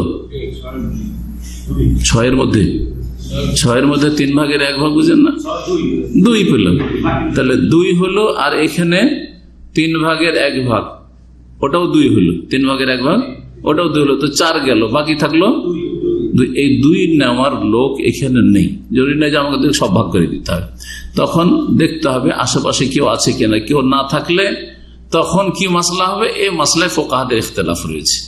6 এর মধ্যে 3 ভাগের 1 ভাগ, বুঝেন না? 2 পেলাম, তাহলে 2 হলো। আর এখানে 3 ভাগের 1 ভাগ, ওটাও 2 হলো। 3 ভাগের 1 ভাগ, ওটাও 2 হলো। তো 4 গেল, বাকি থাকলো 2। এই 2 নেওয়ার লোক এখানে নেই, জরুরি নয় যে আমাকে সব ভাগ করে দিতে হবে। তখন দেখতে হবে আশেপাশে কেউ আছে কিনা। কেউ না থাকলে তখন কি মাসলা হবে? এই মাসলায় ফোকাহাদের ইখতিলাফ রয়েছে।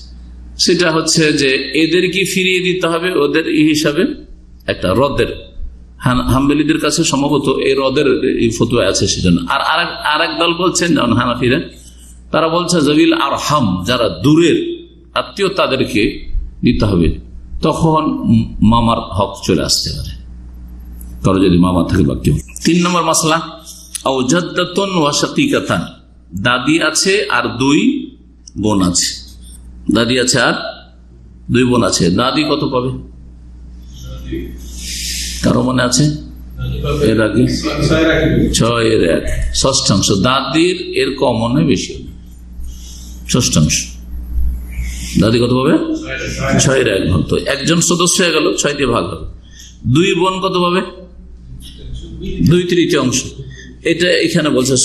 সেটা হচ্ছে যে এদেরকে ফিরিয়ে দিতে হবে ওদের হিসাবে একটা রদের। হাম্বলীদের কাছে সম্ভবত এই রদের ফতোয়া আছে সেজন্য। আর আরেক দল বলছেন, যেমন হানাফিরা, তারা বলছে জবিল আরহাম, যারা দূরের আত্মীয় তাদেরকে দিতে হবে। তখন মামার হক চলে আসতে পারে। কারো যদি মামা থাকে বা কেউ। 3 নম্বর মাসলা, আও জাদ্দাতুন ওয়া শাকিকাতান, দাদি আছে আর 2 বোন আছে। দাদি আছে আর 2 বোন আছে। দাদি কত পাবে? কারো মনে আছে? এর আগে 6/1 ষষ্ঠাংশ। দাদির এর কমনে বেশি, ষষ্ঠাংশ। দাদি কত পাবে? 6/1 ভাগ। তো একজন সদস্য হয়ে গেল, 6 দিয়ে ভাগ হবে। 2 বোন কত পাবে? 2/3 এটা এখানে বলছে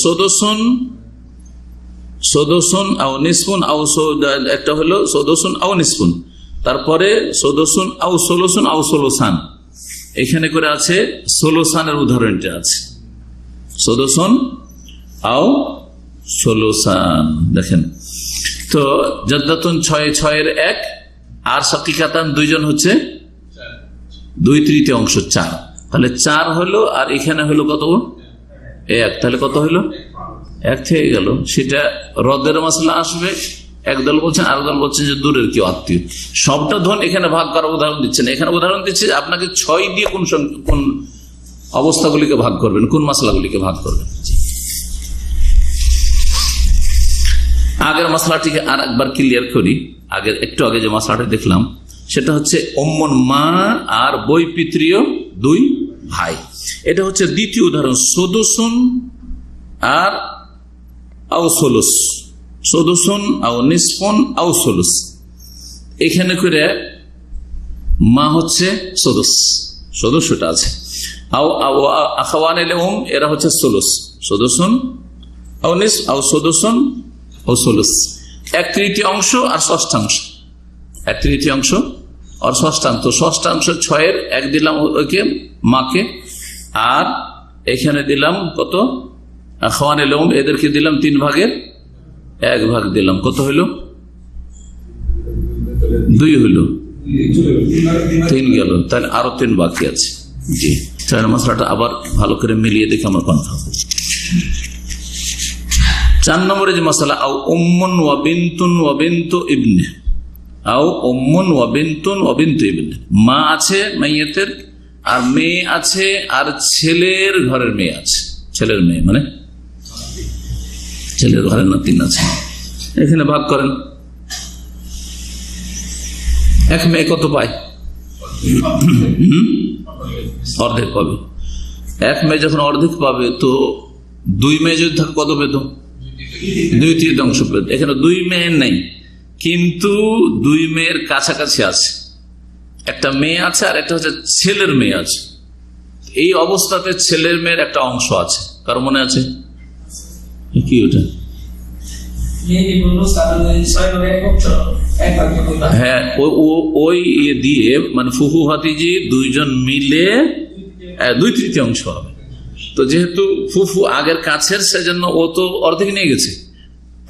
সদস্যন আও নিসফুন আও, একটা হলো সদস্যন আও নিসফুন, তারপরে সদস্যন আও ষোলসুন আও ষোলসান। এখানে করে আছে ষোলসানের উদাহরণটা আছে, সদস্যন আও ষোলসান। দেখেন তো জাদ্দাতুন 6/1 আর শাকিকাতান 2 জন হচ্ছে 2/3 4। তাহলে 4 হলো, আর এখানে হলো কত? 1। তাহলে কত হলো? 1 থেকে গেল। সেটা রদের মাসলা আসবে। একদল বলছেন, আর দল বলছেন যে দূরের কেউ আত্মীয়। সবটা ধন এখানে ভাগ করার উদাহরণ দিচ্ছেন। এখানে উদাহরণ দিচ্ছে আপনাকে 6 দিয়ে কোন অবস্থাগুলিকে ভাগ করবেন, কোন মাসলাগুলিকে ভাগ করবেন। আগের মশলাটিকে আর একবার ক্লিয়ার করি। একটু আগে যে মশলাটা দেখলাম সেটা হচ্ছে উম্মুন মা আর বৈপিত্রীয় 2 ভাই। এটা হচ্ছে দ্বিতীয় উদাহরণ, সদস্যন আর আও ষোলস, সদস্যন আও নিসফুন আও ষোলস। এখানে করে মা হচ্ছে সদস্যটা আছে। আও আখাওয়ান এরা হচ্ছে ষোলস, সদস্যন আও নিস আও সদস্যন ও ষোলস। 1/3 আর ষষ্ঠাংশ, 1/3 আর ষষ্ঠাংশ। ষষ্ঠাংশ 6/1 দিলাম ওকে মাকে, আর এখানে দিলাম কত? আখাওয়ান এদেরকে দিলাম 3/1 দিলাম। কত হইল? 2 হইল, 3 গেল। তাহলে আরো 3 বাকি আছে। জি, 4 মশলাটা আবার ভালো করে মিলিয়ে দেখে আমার কনফার্ম। 4 নম্বরে যে মশলা, আও উম্মুন ওয়া বিনতুন ওয়া বিনতু ইবনে, আও উম্মুন ওয়া বিনতুন ওয়া বিনতু ইবনে। মা আছে মাইয়াতের, আর মেয়ে আছে, আর ছেলের ঘরের মেয়ে আছে। ছেলের মেয়ে মানে ছেলের ঘরের নাতিন আছে। এখানে ভাগ করেন। 1 মেয়ে কত পায়? অর্ধেক পাবে। 1 মেয়ে যখন অর্ধেক পাবে, তো 2 মেয়ে যদি থাকে কত পেত? 2/3 পেত। এখানে 2 মেয়ে নেই, কিন্তু 2 মেয়ের কাছাকাছি আছে। একটা মেয়ে আছে আর একটা হচ্ছে ছেলের মেয়ে আছে। এই অবস্থাতে ছেলের মেয়ের একটা অংশ আছে। কার মনে আছে? কি ওটা? হ্যাঁ, ওই দিয়ে মানে ফুফু ভাতিজি 2 জন মিলে 2/3 হবে। তো যেহেতু ফুফু আগের কাছের, সেজন্য ও তো অর্ধেক নিয়ে গেছে।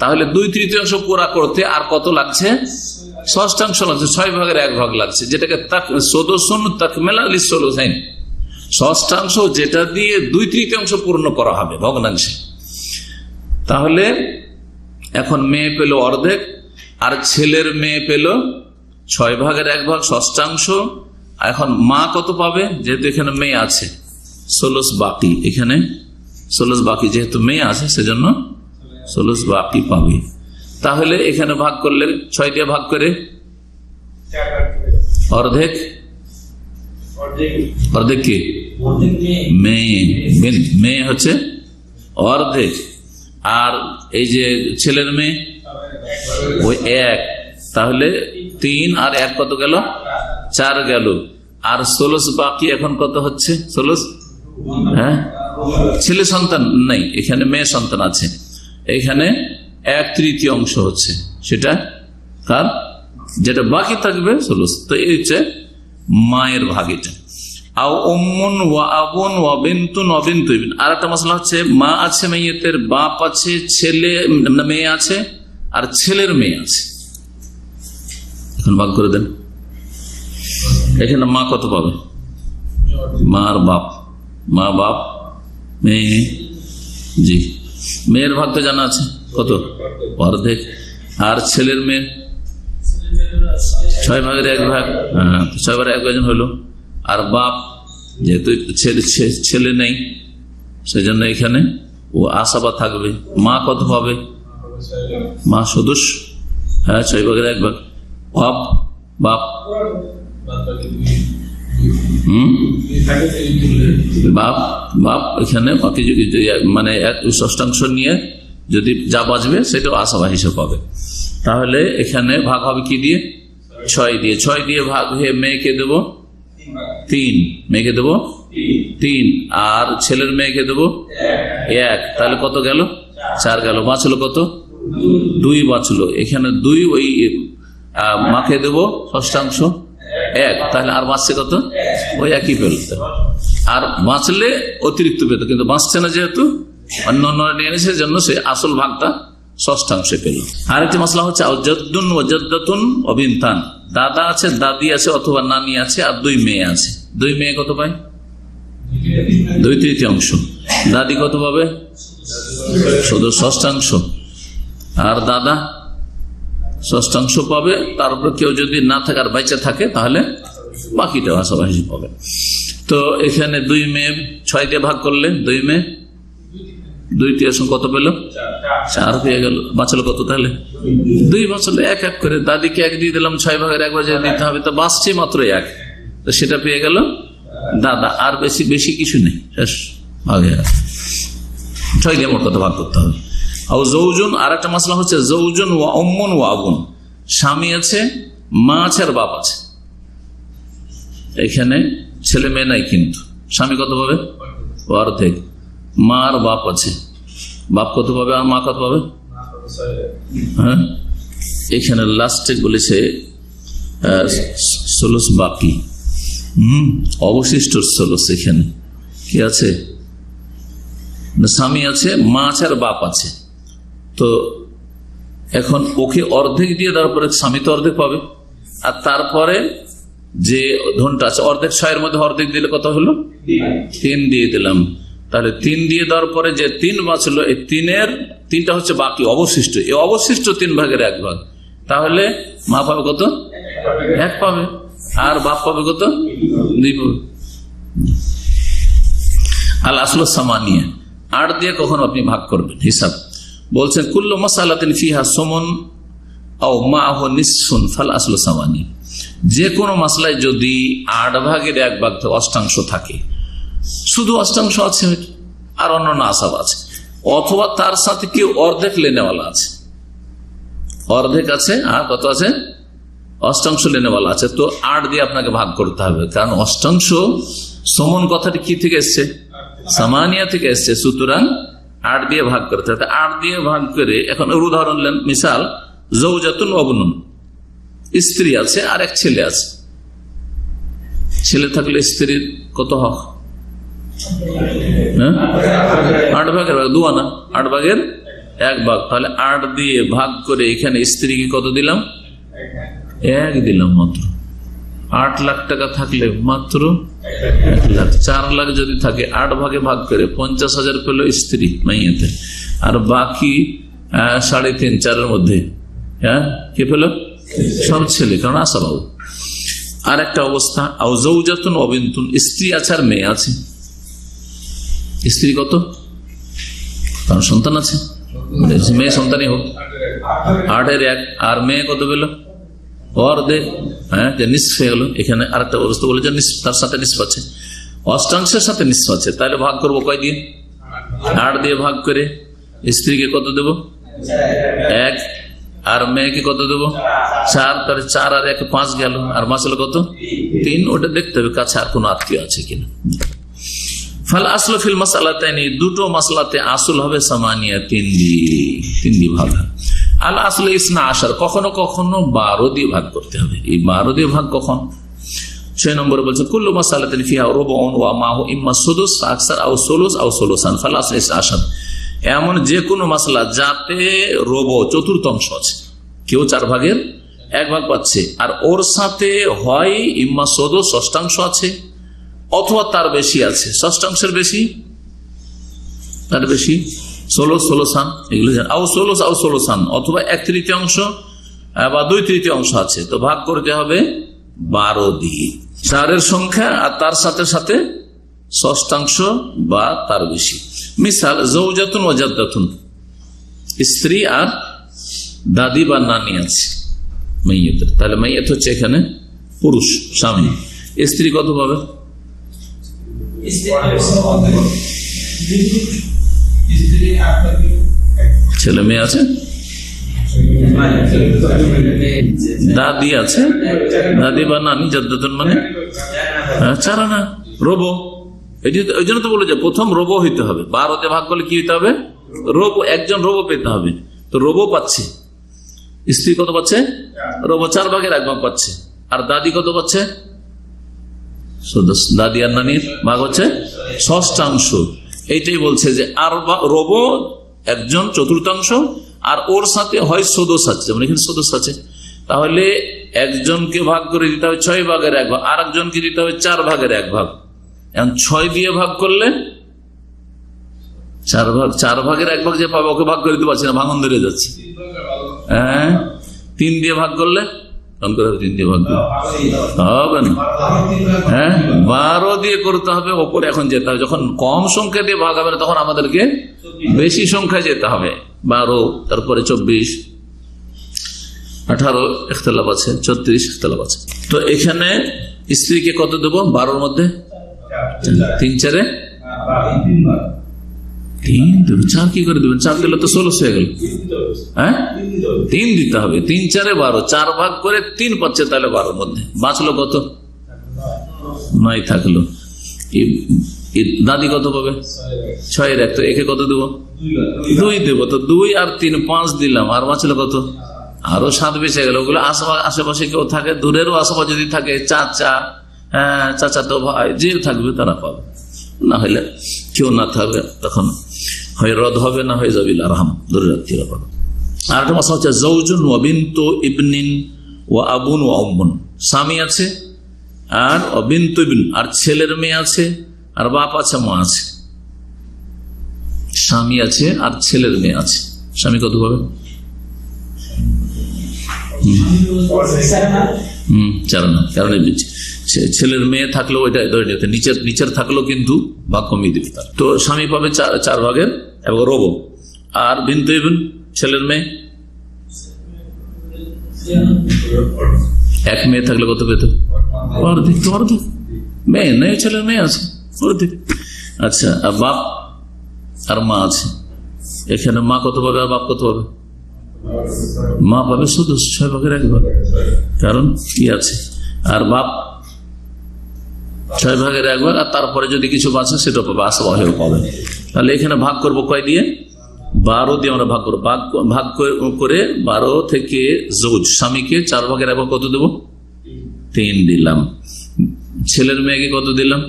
তাহলে 2/3 পুরা করতে আর কত লাগছে? ষষ্ঠাংশ লাগছে, 6/1 লাগছে, যেটাকে সদস্যন তাকমিলা লিসলুসাইন, ষষ্ঠাংশ, যেটা দিয়ে 2/3 পূর্ণ করা হবে ভগ্নাংশে। তাহলে এখন মেয়ে পেল অর্ধেক, আর ছেলের মেয়ে পেল 6/1 ষষ্ঠাংশ। এখন মা কত পাবে? যেহেতু এখানে মেয়ে আছে, 16 বাকি। এখানে 16 বাকি, যেহেতু মেয়ে আছে সেজন্য 16 বাকি পাবে। তাহলে এখানে ভাগ করলে 6 দিয়ে ভাগ করে অর্ধেক, অর্ধেক কি? মেয়ে হচ্ছে অর্ধেক, আর এই যে ছেলের মেয়ে ওই 1। তাহলে 3 আর 1 কত গেল? 4 গেল। আর 16 বাকি। এখন কত হচ্ছে? 16, হ্যাঁ, ছেলে সন্তান নেই, এখানে মেয়ে সন্তান আছে। এখানে 1/3 হচ্ছে সেটা কার? যেটা বাকি থাকবে 16। তো এই হচ্ছে মায়ের ভাগ। এটা আও উম্মুন ওয়া আবুন ওয়া বিনতুন ওয়া বিনতু ইবন। আর একটা মশলা হচ্ছে, মা আছে মাইয়াতের, বাপ আছে, ছেলে মেয়ে আছে, আর ছেলের মেয়ে আছে। এখন ভাগ করে দেন। এখানে মা কত পাবে? মা আর বাপ, মা বাপ মেয়ে। জি, মেয়ের ভাগ তো জানা আছে কত? অর্ধেক। আর ছেলের মেয়ে 6/1 হ্যাঁ, 6/1 জন হলো। আর বাপ যেহেতু ছেলে নেই সেজন্য এখানে ও আসাবা থাকবে। মা কত পাবে? মা সদস্য, হ্যাঁ 6/1। বাপ বাপ বাপ বাপ এখানে মানে 1/6 নিয়ে যদি যা বাঁচবে সেটাও আসাবা হিসেবে পাবে। তাহলে এখানে ভাগ হবে কি দিয়ে? 6 দিয়ে। 6 দিয়ে ভাগ হয়ে মেয়েকে দেবো 3, মেয়েকে দেবো 3, আর ছেলের মেয়েকে দেবো 1। তাহলে কত গেল? 4 গেল। বাঁচলো কত? 2 বাঁচলো। এখানে 2 ওই মাকে দেবো 1/6 তাহলে আর বাঁচছে কত? ওই একই পেলতে। আর বাঁচলে অতিরিক্ত পেত, কিন্তু বাঁচছে না যেহেতু অন্য নিয়ে এনেছে, জন্য সে আসল ভাগটা 1/6 পেল। আরেকটি মশলা হচ্ছে জাদ্দুন ওয়া জাদ্দাতুন ওয়া বিনতান। দাদা আছে, দাদি আছে অথবা নানি আছে, আর 2 মেয়ে আছে। 2 মেয়ে কত পায়? 2/3। দাদি কত পাবে? শুধু 1/6। আর দাদা 1/6 পাবে। তার উপর কেউ যদি না থাকে আর বেঁচে থাকে তাহলে বাকিটা আসাবাসী পাবে। তো এখানে 2 মেয়ে 6 দিয়ে ভাগ করলে 2 মেয়ে 2/3 কত পেল? 4 পেয়ে গেল। বাঁচলো কত? তাহলে 2 বাঁচলো। 1 করে দাদিকে 1 দিয়ে দিলাম, 6/1 বাজে দিতে হবে, তো বাঁচছে মাত্র 1, তো সেটা পেয়ে গেল দাদা। আর বেশি কিছু নেই, শেষ ভাগে 6 দিয়ে মোট কথা ভাগ করতে হবে। জৌজুন, আর একটা মশলা হচ্ছে জৌজুন ওয়া উম্মুন ওয়া আবুন। স্বামী আছে, মা আছে, আর বাপ আছে। এখানে ছেলে মেয়ে নাই, কিন্তু স্বামী কত পাবে? অর্ধেক। মা আর বাপ আছে, বাপ কত পাবে আর মা কত পাবে? হ্যাঁ, এখানে লাস্টে বলেছে ষোলশ বাকি, অবশিষ্ট ষোলশ। এখানে কি আছে? স্বামী আছে, মা আছে, আর বাপ আছে। তো এখন ওকে অর্ধেক দিয়ে দেওয়ার পরে স্বামী তো অর্ধেক পাবে, আর তারপরে যে ধনটা আছে অর্ধেক 6 মধ্যে অর্ধেক দিলে কত হলো? 3 দিয়ে দিলাম। তাহলে 3 দিয়ে দেওয়ার পরে যে 3 বাঁচলো, এই 3টা হচ্ছে বাকি অবশিষ্ট। এই অবশিষ্ট 3/1 তাহলে মা পাবে কত? 1 পাবে। আর বাপ পাবে কত? 2 পাবে। আল আসল সামানিয়া, 8 দিয়ে কখন আপনি ভাগ করবেন হিসাব বলছেন। কুল্লু মাসালাতিন ফিহা সুমুন আও মাআহু নিসফুন ফাল আসলু সামানি। যে কোনো মাসলায় যদি 8/1 অষ্টাংশ থাকে, শুধু অষ্টাংশ আছে আর অন্য আসাব আছে, অথবা তার সাথে কেউ অর্ধেক লেনেওয়ালা আছে, অর্ধেক আছে আর কত আছে? অষ্টাংশ লেনেওয়ালা আছে। তো 8 দিয়ে আপনাকে ভাগ করতে হবে, কারণ অষ্টাংশ সমন কথাটি কি থেকে এসছে? সামানিয়া থেকে এসছে। সুতরাং 8 দিয়ে ভাগ করতে হবে। 8 দিয়ে ভাগ করে এখন ওর উদাহরণ নেন। মিসাল, জৌজাতুন ওয়া বুনুন, স্ত্রী আছে আর এক ছেলে আছে। ছেলে থাকলে স্ত্রীর কত হক? 8/2, 2 আনা, 8/1। তাহলে 8 দিয়ে ভাগ করে এখানে স্ত্রীকে কত দিলাম? 1 দিলাম মাত্র। 8 লাখ টাকা থাকলে মাত্র 1 লাখ। 4 লাখ যদি থাকে 8 ভাগে ভাগ করে 50,000 পেল স্ত্রী মাইয়াতে, আর বাকি 3.5 4-এর মধ্যে কে পেল? সব ছেলে, কারণ আসা বাবু। আর একটা অবস্থা, আও জৌজাতুন ওয়া বিনতুন, স্ত্রী আছে আর মেয়ে আছে। স্ত্রী কত? কারণ সন্তান আছে, মেয়ে সন্তানই হোক। 8/1 আর মেয়ে কত পেল? অর্ধেক। যে নিসফ হয়ে গেল। এখানে আরেকটা অবস্থা বলে যে তার সাথে নিসফ আছে, অষ্টাংশের সাথে নিসফ আছে। তাহলে ভাগ করবো কয় দিয়ে? 8 দিয়ে ভাগ করে স্ত্রীকে কত দেব? 1, আর মেয়েকে কত দেবো? 4। তাহলে 4 আর 1 5 গেল, আর বাঁচলো কত? 3। ওটা দেখতে হবে কাছে আর কোন আত্মীয় আছে কিনা। ফাল আসল ফিল মাসালাতাইনি, দুটো মাসলাতে আসল হবে সামানিয়া, 3 দিয়ে ভাগ। আল আসল ইসনা আশার, কখনো কখনো 12 দিয়ে ভাগ করতে হবে। এই 12 দিয়ে ভাগ কখন? 6 নম্বরে বলছে কুল্লু মাসালাতিন ফিহা রুবউন ওয়া মাহু ইম্মা সুদুস আকসার আও সুলুস আও সুলুসান ফাল আসল ইসনা আশার। এমন যে কোনো মাসলা যাতে চতুর্থাংশ আছে, কেউ 4/1 পাচ্ছে, আর ওর সাথে হয় ইম্মা সুদুস ষষ্ঠাংশ আছে, অথবা তার বেশি আছে, ষষ্ঠাংশের বেশি, তার বেশি, ষোলসান, এগুলো আও ষোলস আও ষোলসান, অথবা 1/3 বা 2/3 আছে। তো ভাগ করতে হবে 12 দিয়ে, 4-এর সংখ্যা আর তার সাথে সাথে ষষ্ঠাংশ বা তার বেশি। মিসাল জৌজাতুন ও জাদ্দাতুন, স্ত্রী আর দাদি বা নানি আছে মাইয়াতের, তাহলে মাইয়াত হচ্ছে এখানে পুরুষ স্বামী, স্ত্রী কত পাবে? ছেলে মেয়ে আছে, দাদি আছে, দাদি বা নানি জাদ্দাতুন মানে চার আনা রবো। ওই জন্য তো বলে যে প্রথম রবো হইতে হবে, 12তে ভাগ করলে কি হইতে হবে? রবো, একজন রবো পেতে হবে। তো রবো পাচ্ছে, স্ত্রী কত পাচ্ছে? রবো, 4 ভাগের 1 ভাগ পাচ্ছে। আর দাদি কত পাচ্ছে? দাদি আর নানির ভাগ হচ্ছে ষষ্ঠাংশ। এইটাই বলছে যে আর রবো একজন চতুর্থাংশ, আর ওর সাথে হয় সদস্য আছে, যেমন এখানে সদস্য আছে, তাহলে একজনকে ভাগ করে দিতে হবে 6 ভাগের 1 ভাগ, আর একজনকে দিতে হবে 4 ভাগের 1 ভাগ। এখন 6 দিয়ে ভাগ করলে 4 ভাগ, 4 ভাগের 1 ভাগ যে পাবে ওকে ভাগ করে দিতে পারছি না, ভাঙন ধরে যাচ্ছে। হ্যাঁ, 3 দিয়ে ভাগ করলে 3 দিয়ে ভাগ হবে না। হ্যাঁ, 12 দিয়ে করতে হবে, ওপরে এখন যেতে হবে। যখন কম সংখ্যা দিয়ে ভাগ হবে তখন আমাদেরকে বেশি সংখ্যায় যেতে হবে। 12, তারপরে 24, 18 ইখতিলাফ আছে, 34 ইখতিলাফ আছে। তো এখানে স্ত্রীকে কত দেবো? 12-র মধ্যে 3 4 3 দেবো। 4 কি করে দেবেন? 4 দিলে তো 16 হয়ে গেল। হ্যাঁ, 3 দিতে হবে। 3 4 12, 4 ভাগ করে 3 পাচ্ছে, তাহলে 12-র মধ্যে বাঁচলো কত? 9 থাকলো। দাদি কত পাবে? 6-এর 1, তো একে কত দেবো? 2 দেবো। তো 2 আর 3 5 দিলাম, আর বাঁচলো কত? আরো 7 বেঁচে গেল। ওগুলো আশেপাশে কেউ থাকে, দূরেরও আশেপাশে যদি থাকে, চাচা, চাচা তো ভাই যে থাকবে তারা পাবে, না হলে কেউ না থাকবে তখন হয় রদ হবে, না হয়ে যাবে আরহাম, দূরের আত্মীয়রা পাবে। আর একটা মশলা হচ্ছে জৌজুন ওয়া বিনতু ইবনিন ওয়া আবুন ওয়া উম্মুন, স্বামী আছে আর বিনতু ইবন, আর ছেলের মেয়ে আছে, আর বাপ আছে, মা আছে। স্বামী আছে আর ছেলের মেয়ে আছে, স্বামী কত পাবে? 4 না, কারণ ছেলের মেয়ে থাকলেও ওইটা ধরে নিতে, নিচের থাকলেও কিন্তু ভাগ কমিয়ে দিবে তার। তো স্বামী পাবে 4 ভাগের এবং রবো। আর বিনতু ইবন ছেলের মেয়ে, 1 মেয়ে থাকলে কত পেত? অর্ধেক। তো অর্ধেক মেয়ে নেই, ছেলের মেয়ে আছে, অর্ধেক। আচ্ছা, আর বাপ আর মা আছে, এখানে মা কত পাবে আর বাপ কত পাবে? মা পাবে শুধু 6 ভাগের 1 ভাগ, কারণ কি আছে। আর বাপ 6 ভাগের 1 ভাগ, আর তারপরে যদি কিছু বাঁচে সেটা পাবে, আসবাহেও পাবে। তাহলে এখানে ভাগ করবো কয় দিয়ে? 12 দিয়ে আমরা ভাগ করবো। ভাগ করে 12 থেকে জৌজ স্বামীকে 4 ভাগের 1 ভাগ কত দেবো? 3 দিলাম। ছেলের মেয়েকে কত দিলাম?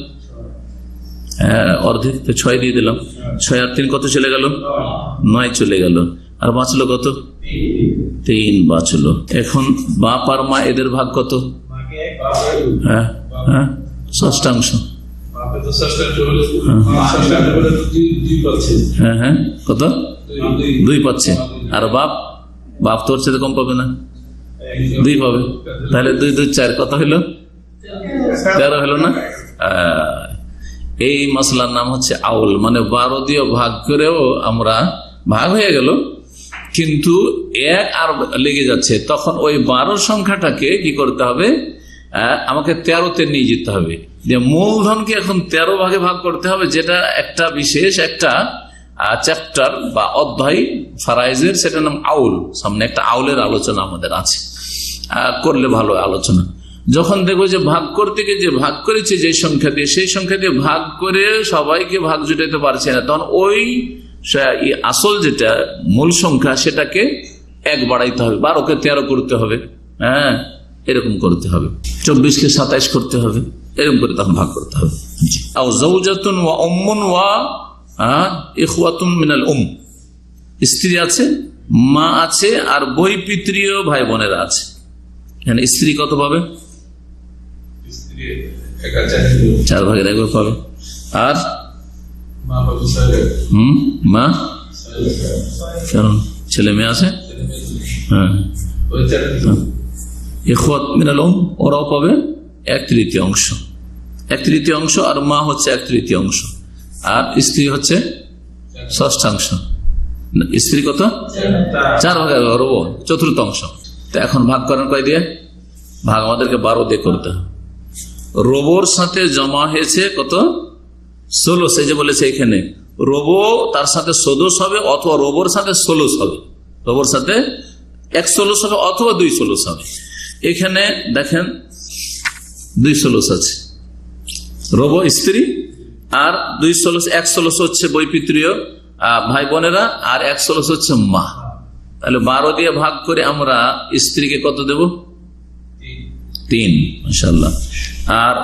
অর্ধেক, 6 দিয়ে দিলাম। 6 আর 3 কত চলে গেল? 9 চলে গেল। আর বাঁচলো কত? 3 বাঁচলো। এখন বাপ আর মা এদের ভাগ কত? হ্যাঁ, ষষ্ঠাংশ। হ্যাঁ, কত? 2 পাচ্ছে। আর বাপ তো হচ্ছে কম পাবে না, 2 পাবে। তাহলে 2 2 4 কত হইলো? 13 হলো না? এই মশলার নাম হচ্ছে আউল, মানে 12 দিয়ে ভাগ করেও আমরা ভাগ হয়ে গেল, কিন্তু 1 আর লেগে যাচ্ছে। তখন ওই 12 সংখ্যাটাকে কি করতে হবে? আমাকে 13তে নিয়ে যেতে হবে। যে মূলধনকে এখন 13 ভাগে ভাগ করতে হবে, যেটা একটা বিশেষ একটা চ্যাপ্টার বা অধ্যায় ফারাইজের, সেটার নাম আউল। সামনে একটা আউলের আলোচনা আমাদের আছে, করলে ভালো আলোচনা। যখন দেখবো যে ভাগ করতে গিয়ে যে ভাগ করেছে যে সংখ্যা দিয়ে, সেই সংখ্যা দিয়ে ভাগ করে সবাইকে ভাগ জুটাতে পারছে না, তখন ওই আসল যেটা মূল সংখ্যা সেটাকে 1 বাড়াইতে হবে, 12কে 13 করতে হবে। হ্যাঁ, এরকম করতে হবে। 24কে 27 করতে হবে, এরকম করে তখন ভাগ করতে হবে। স্ত্রী আছে, মা আছে, আর বই পিতৃয় ভাই বোনেরা আছে। এখানে স্ত্রী কত পাবে? 4 ভাগের 1 ভাগ পাবে। আর মা, কারণ ছেলে মেয়ে আছে। হ্যাঁ, ইখওয়াত মিনাল উম, ওরাও পাবে 1/3 অংশ। 1/3 আর মা হচ্ছে 1/3, আর স্ত্রী হচ্ছে 1/6। স্ত্রী কত? 4 ভাগে রব 1/4। তো এখন ভাগ করেন কয় দিয়ে? ভাগ আমাদেরকে 12 দিয়ে করতে হবে। রবর সাথে জমা হয়েছে কত? 16। সেই যে বলেছে এখানে রবো তার সাথে সদস্য হবে অথবা রবর সাথে 16 হবে, রবর সাথে 1/16 হবে অথবা 2/16 হবে। এখানে দেখেন 2/16 আছে রবো স্ত্রী, আর 1/16 হচ্ছে বৈপিত্রীয় ভাই বোনেরা, আর 1/16 হচ্ছে মা। তাহলে 12 দিয়ে ভাগ করে আমরা স্ত্রীকে কত দেব? 3। মাশাআল্লাহ। আর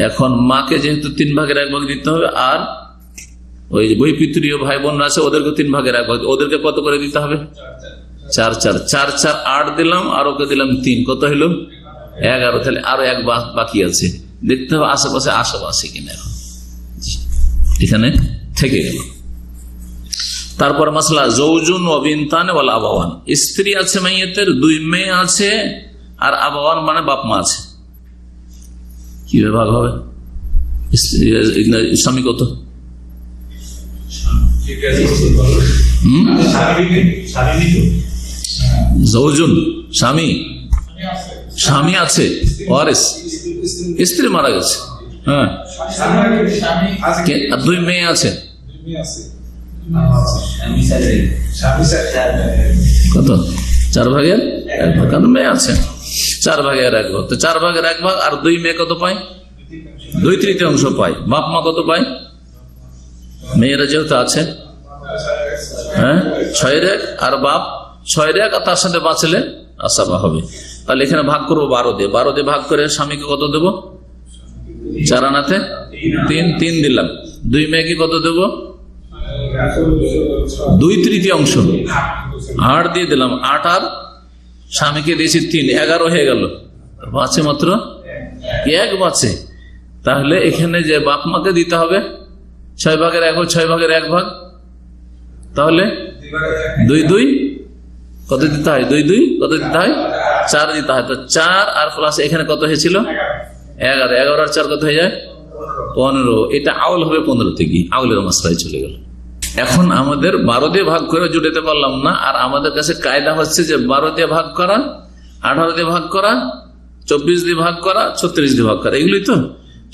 এখন মাকে যেহেতু 3 ভাগের 1 ভাগ দিতে হবে, আর ওই বৈপিত্রীয় ভাই বোনরা আছে ওদেরকে 3 ভাগের 1 ভাগ, ওদেরকে কত করে দিতে হবে? 4 4 8 দিলাম, আর ওকে দিলাম 3, কত হলো? 11। তাহলে আরো 1 বাকি আছে, দেখতে হবে আশেপাশে কিনা। এখন এখানে থেকে গেল। তারপর মাসলা জৌজুন ও বিনতান ওয়াল আবাওয়ান। স্ত্রী আছে মাইয়েতের, 2 মেয়ে আছে, আর আবাওয়ান মানে বাপ মা আছে। কি ভাগ হবে? স্বামী কত? জৌজুন স্বামী আছে, ওয়ারিস স্ত্রী মারা গেছে, হ্যাঁ, 2 মেয়ে আছে, কত? 4 ভাগের 1 ভাগ, কারণ মেয়ে আছে 4 ভাগের 1 ভাগ। তো 4 ভাগের 1 ভাগ আর 2 মেয়ে কত পায়? 2/3 পায়। বাপ মা কত পায়? মেয়েরা যেহেতু আছে, হ্যাঁ, 6/1, আর বাপ 6/1, আর তার সাথে বাঁচলে আসাবা হবে। তাহলে এখানে ভাগ করবো 12 দিয়ে। 12 দিয়ে ভাগ করে স্বামীকে কত দেবো? 4 আনাতে 3 দিলাম। 2 মেয়েকে কত দেবো? 2/3, 8 দিয়ে দিলাম। 8 আর স্বামীকে দিয়েছি 3, 11 হয়ে গেল। বাঁচে মাত্র 1 বাঁচে। তাহলে এখানে যে বাপ মাকে দিতে হবে 6 ভাগের 1 ভাগ, 6 ভাগের 1 ভাগ, তাহলে 2 কত দিতে হয়? 2 কত দিতে হয়? 4 দিতে হয়। তো 4 আর প্লাস এখানে কত হয়েছিল? 11। 11 আর 4 কত হয়ে যায়? 15। এটা আউল হবে 15 থেকে, আউলের মাসলায় চলে গেল। এখন আমাদের 12 দিয়ে ভাগ করে জুটাতে পারলাম না, আর আমাদের কাছে কায়দা হচ্ছে যে 12 দিয়ে ভাগ করা, 18 দিয়ে ভাগ করা, 24 দিয়ে ভাগ করা, 36 দিয়ে ভাগ করা, এগুলোই তো।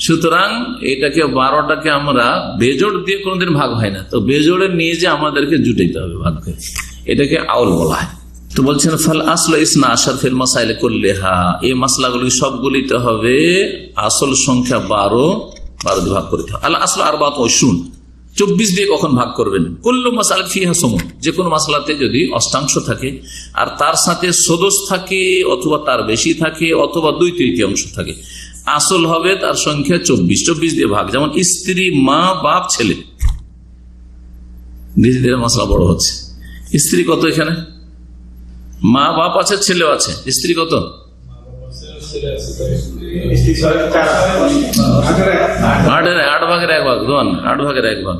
সুতরাং এটাকে 12টাকে আমরা বেজোড় দিয়ে কোনোদিন ভাগ হয় না, তো বেজোড়ে নিয়ে যে আমাদেরকে জুটাইতে হবে ভাগ করে, এটাকে আউল বলা হয়। তো বলছেন ফাল আসল ইসনা আশার ফিল মাসাইলে কুল্লিহা, এই মাসলাগুলি সবগুলিতে হবে আসল সংখ্যা 12 দিয়ে ভাগ করতে হবে। আল আসল আরবাত ও শুন, 24 দিয়ে কখন ভাগ করবেন? কুল্লু মাসালা ফিহা সমু, যে কোনো মাসলাতে যদি অষ্টাংশ থাকে আর তার সাথে সদস্য থাকে অথবা তার বেশি থাকে অথবা 2/3 থাকে, আসল হবে তার সংখ্যা 24 দিয়ে ভাগ। যেমন স্ত্রী, মা, বাপ, ছেলে। ধীরে ধীরে মশলা বড় হচ্ছে। স্ত্রী কত? এখানে মা বাপ আছে, ছেলেও আছে। স্ত্রী কত? 8 ভাগের 1 ভাগ, 8 ভাগের 1 ভাগ।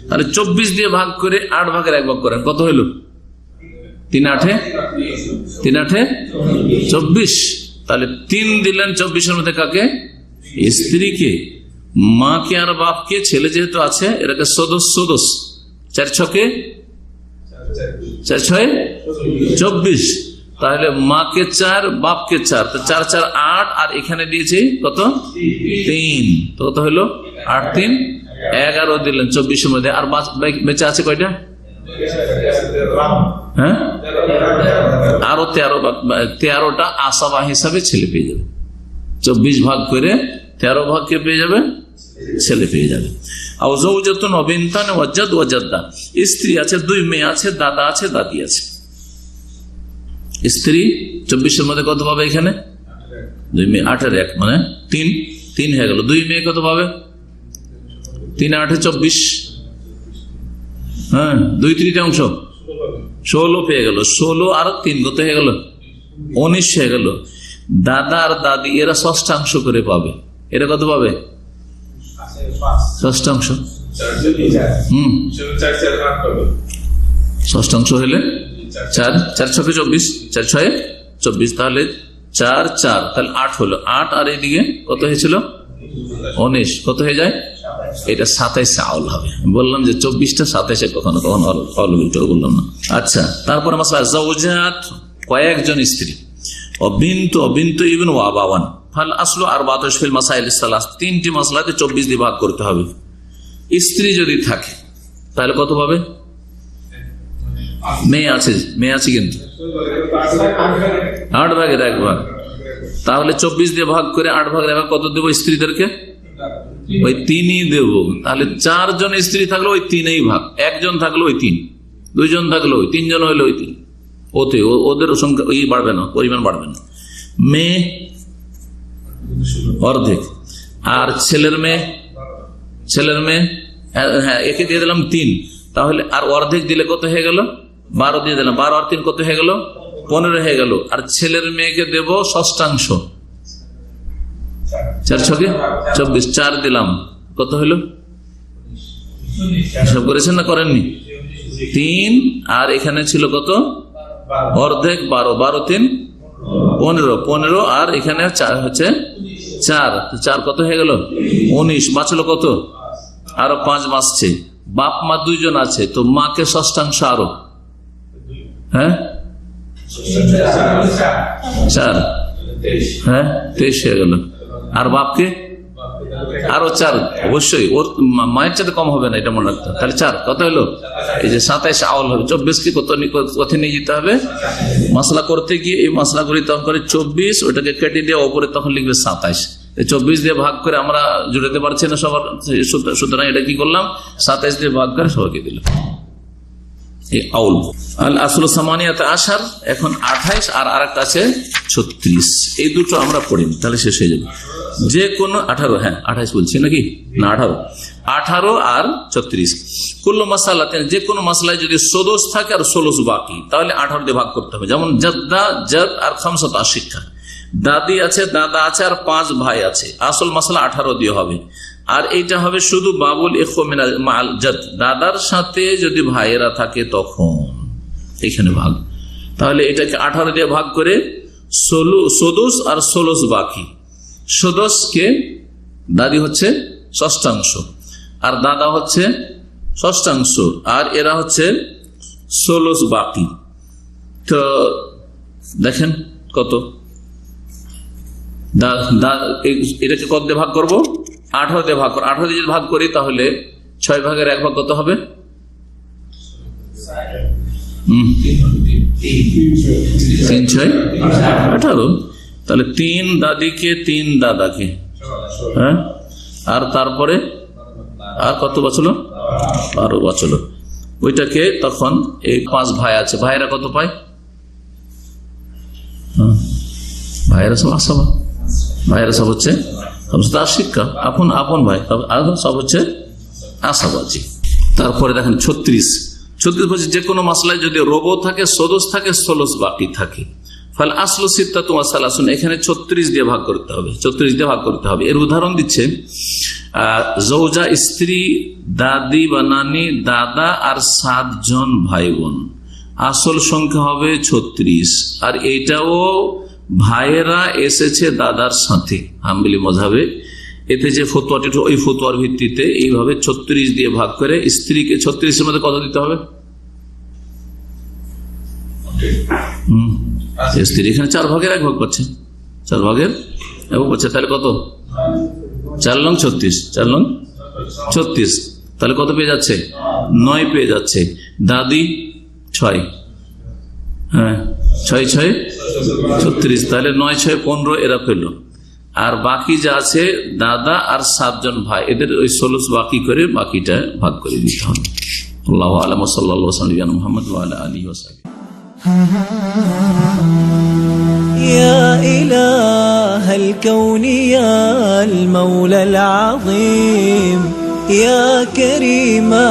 তাহলে 24 দিয়ে ভাগ করে 8 ভাগের 1 ভাগ করেন, কত হইল? 3 8 24। তাহলে 3 দিলেন 24-এর মধ্যে কাকে? স্ত্রীকে, মাকে আর বাপকে। ছেলে যেহেতু আছে এটাকে সদস্য 4 6 24। তাহলে মাকে 4, বাপকে 4, তো 4 4 8, আর এখানে দিয়েছে কত? 3। তো কত হলো? 8 3 11 দিলেন 24-এর মধ্যে। আর বেঁচে আছে কয়টা? হ্যাঁ, আরো 13টা আসাবা হিসাবে ছেলে পেয়ে যাবে। 24 ভাগ করে 13 ভাগকে পেয়ে যাবে, ছেলে পেয়ে যাবে। স্ত্রী আছে, 2 মেয়ে আছে, দাদা আছে, দাদি আছে। স্ত্রী 24-এর মধ্যে কত পাবে? এখানে 2 মেয়ে, 8-এর 1 মানে 3 হয়ে গেল। 2 মেয়ে কত পাবে? 3 8 24, হ্যাঁ, 2/3 16 পেয়ে গেল। 16 আর 3 কত হয়ে গেল? 19 হয়ে গেল। দাদা আর দাদি এরা ষষ্ঠাংশ করে পাবে। এরা কত পাবে? ষষ্ঠাংশ। ষষ্ঠাংশ হলে 4 4 6 24, 4 6 24, তাহলে 4 4, তাহলে 8 হলো। 8 আর এইদিকে কত হয়েছিল? 19 কত হয়ে যায়? এটা 27 আউল হবে। বললাম যে 24টা 27 কখনো কখনো বললাম না। আচ্ছা, তারপরে মাসলা জাওজাত, কয়েকজন স্ত্রী, অবিন্তু অবিন্তু ইবন ওয়া আবাওয়ান ফাল আসলু আরবাতুশ ফিল মাসাইল সালাস, তিনটি মাসলাতে 24 দিয়ে ভাগ করতে হবে। স্ত্রী যদি থাকে তাহলে কত পাবে? মেয়ে আছে কিন্তু 8 ভাগের 1 ভাগ, তাহলে 24 দিয়ে ভাগ করে 8 ভাগের 1 ভাগ কত দেবো স্ত্রীদেরকে? ওই 3ই দেবো। তাহলে 4 জন স্ত্রী থাকলে ওই 3এই ভাগ, 1 জন থাকলে ওই 3, 2 জন থাকলে ওই 3, জন হইলে ওই 3, ওতে ওদের সংখ্যা ওই বাড়বে না, পরিমাণ বাড়বে না। মেয়ে অর্ধেক, আর ছেলের মেয়ে হ্যাঁ একে দিয়ে দিলাম 3, তাহলে আর অর্ধেক দিলে কত হয়ে গেল? 12 দিয়ে দিলাম, 12 আর 3 কত হয়ে গেল? 15 হয়ে গেল। আর ছেলের মেয়েকে দেব ষষ্ঠাংশ, 4 ছকে 24, 4 দিলাম, কত হইল? সব করেছেন না করেননি? 3, আর এখানে ছিল কত? অর্ধেক 12, 12 3 15, আর এখানে হচ্ছে 4 কত হয়ে গেল? 19, বাঁচলো কত? আরো 5 বাঁচছে। বাপ মা 2 জন আছে, তো মাকে ষষ্ঠাংশ আরো, হ্যাঁ 4, হ্যাঁ 23 হয়ে গেল। আর বাপকে আরো 4, অবশ্যই ওর মায়ের চাইতে কম হবে না, এটা মনে রাখতে হবে। তাহলে 4 কত হলো? এই যে 27 আউল হবে। 24 কে কোথায় নিয়ে যেতে হবে? মশলা করতে গিয়ে এই মশলা করি তখন করে 24, ওটাকে কেটে দিয়ে ওপরে তখন লিখবে 27। 24 দিয়ে ভাগ করে আমরা জুড়াতে পারছি না সবার, সুতরাং এটা কি করলাম? 27 দিয়ে ভাগ করে সবাইকে দিলাম। এই আউল আল আসল সামানিয়াতে আসার, এখন 28 আর আরেকটা আছে 36, এই দুটো আমরা পড়িনি, তাহলে শেষ হয়ে যাবে। যে কোনো 18, হ্যাঁ 28 বলছি নাকি না 18 আর 36। কুল্লু মাসালাতে, যে কোনো মাসলায় যদি সদস্য থাকে আর ষোলশ বাকি, তাহলে 18 দিয়ে ভাগ করতে হবে। যেমন জাদ্দা, জাদ আর খামসাত আশিক্ষা, দাদি আছে, দাদা আছে, আর 5 ভাই আছে, আসল মাসলা 18 দিয়ে হবে। আর এইটা হবে শুধু বাবুল ইখওয়া মিনাল মাল জাদ, দাদার সাথে যদি ভাইয়েরা থাকে তখন এখানে ভাগ। তাহলে এটাকে 18 দিয়ে ভাগ করে সদস্য আর ষোলশ বাকি। সদস্যকে দাদি হচ্ছে ষষ্ঠাংশ, আর দাদা হচ্ছে ষষ্ঠাংশ, আর এরা হচ্ছে ষোলশ বাকি। তো দেখেন কত, এটাকে কত দিয়ে ভাগ করবো? 18 দিয়ে ভাগ করবো। 18 দিয়ে যদি ভাগ করি তাহলে 6 ভাগের 1 ভাগ কত হবে? 3 6 18। তাহলে 3 দাদিকে 3 দাদাকে, হ্যাঁ, আর তারপরে আর কত বাঁচলো? 12 বাঁচলো। ওইটাকে তখন এই 5 ভাই আছে, ভাইয়েরা কত পায়? ভাইয়েরা সব আসাবা, ভাইয়েরা সব হচ্ছে শিক্ষা, আপন ভাই সব হচ্ছে আসাবাজি। তারপরে দেখেন 36 বলছে যে কোনো মাসলায় যদি রোবো থাকে, সদস্য থাকে, ষোলশ বাকি থাকে, ফলে আসলো সিত্তা তোমার সালাসুন, এখানে 36 দিয়ে ভাগ করতে হবে, 34 দিয়ে ভাগ করতে হবে। এর উদাহরণ দিচ্ছে জৌজা স্ত্রী, দাদি বা নানি, দাদা আর 7 জন ভাই বোন, আসল সংখ্যা হবে 36। আর এইটাও ভাইয়েরা এসেছে দাদার সাথে, হাম্বলি মাযহাবে এতে যে ফতোয়াটি ওই ফতোয়ার ভিত্তিতে এইভাবে 36 দিয়ে ভাগ করে স্ত্রীকে 36 এর মধ্যে কত দিতে হবে? স্ত্রী এখানে 4 ভাগের 1 ভাগ পাচ্ছে, 4 ভাগের 1 ভাগ পাচ্ছে, তাহলে কত? 4 লং 36, 4 লং 36, তাহলে কত পেয়ে যাচ্ছে? 9 পেয়ে যাচ্ছে। দাদি 6, হ্যাঁ 6 6 36, তাহলে 9 6 15 এরা পেল। আর বাকি যা আছে দাদা আর 7 জন ভাই, এদের ওই 16 বাকি করে বাকিটা ভাগ করে দিতে হবে। আল্লাহু আ'লাম, সাল্লাল্লাহু আলাইহি ওয়া সাল্লাম মুহাম্মদ ওয়া আলা আলিহি ওয়া সাহবিহি। يا إله الكون يا المولى العظيم يا كريما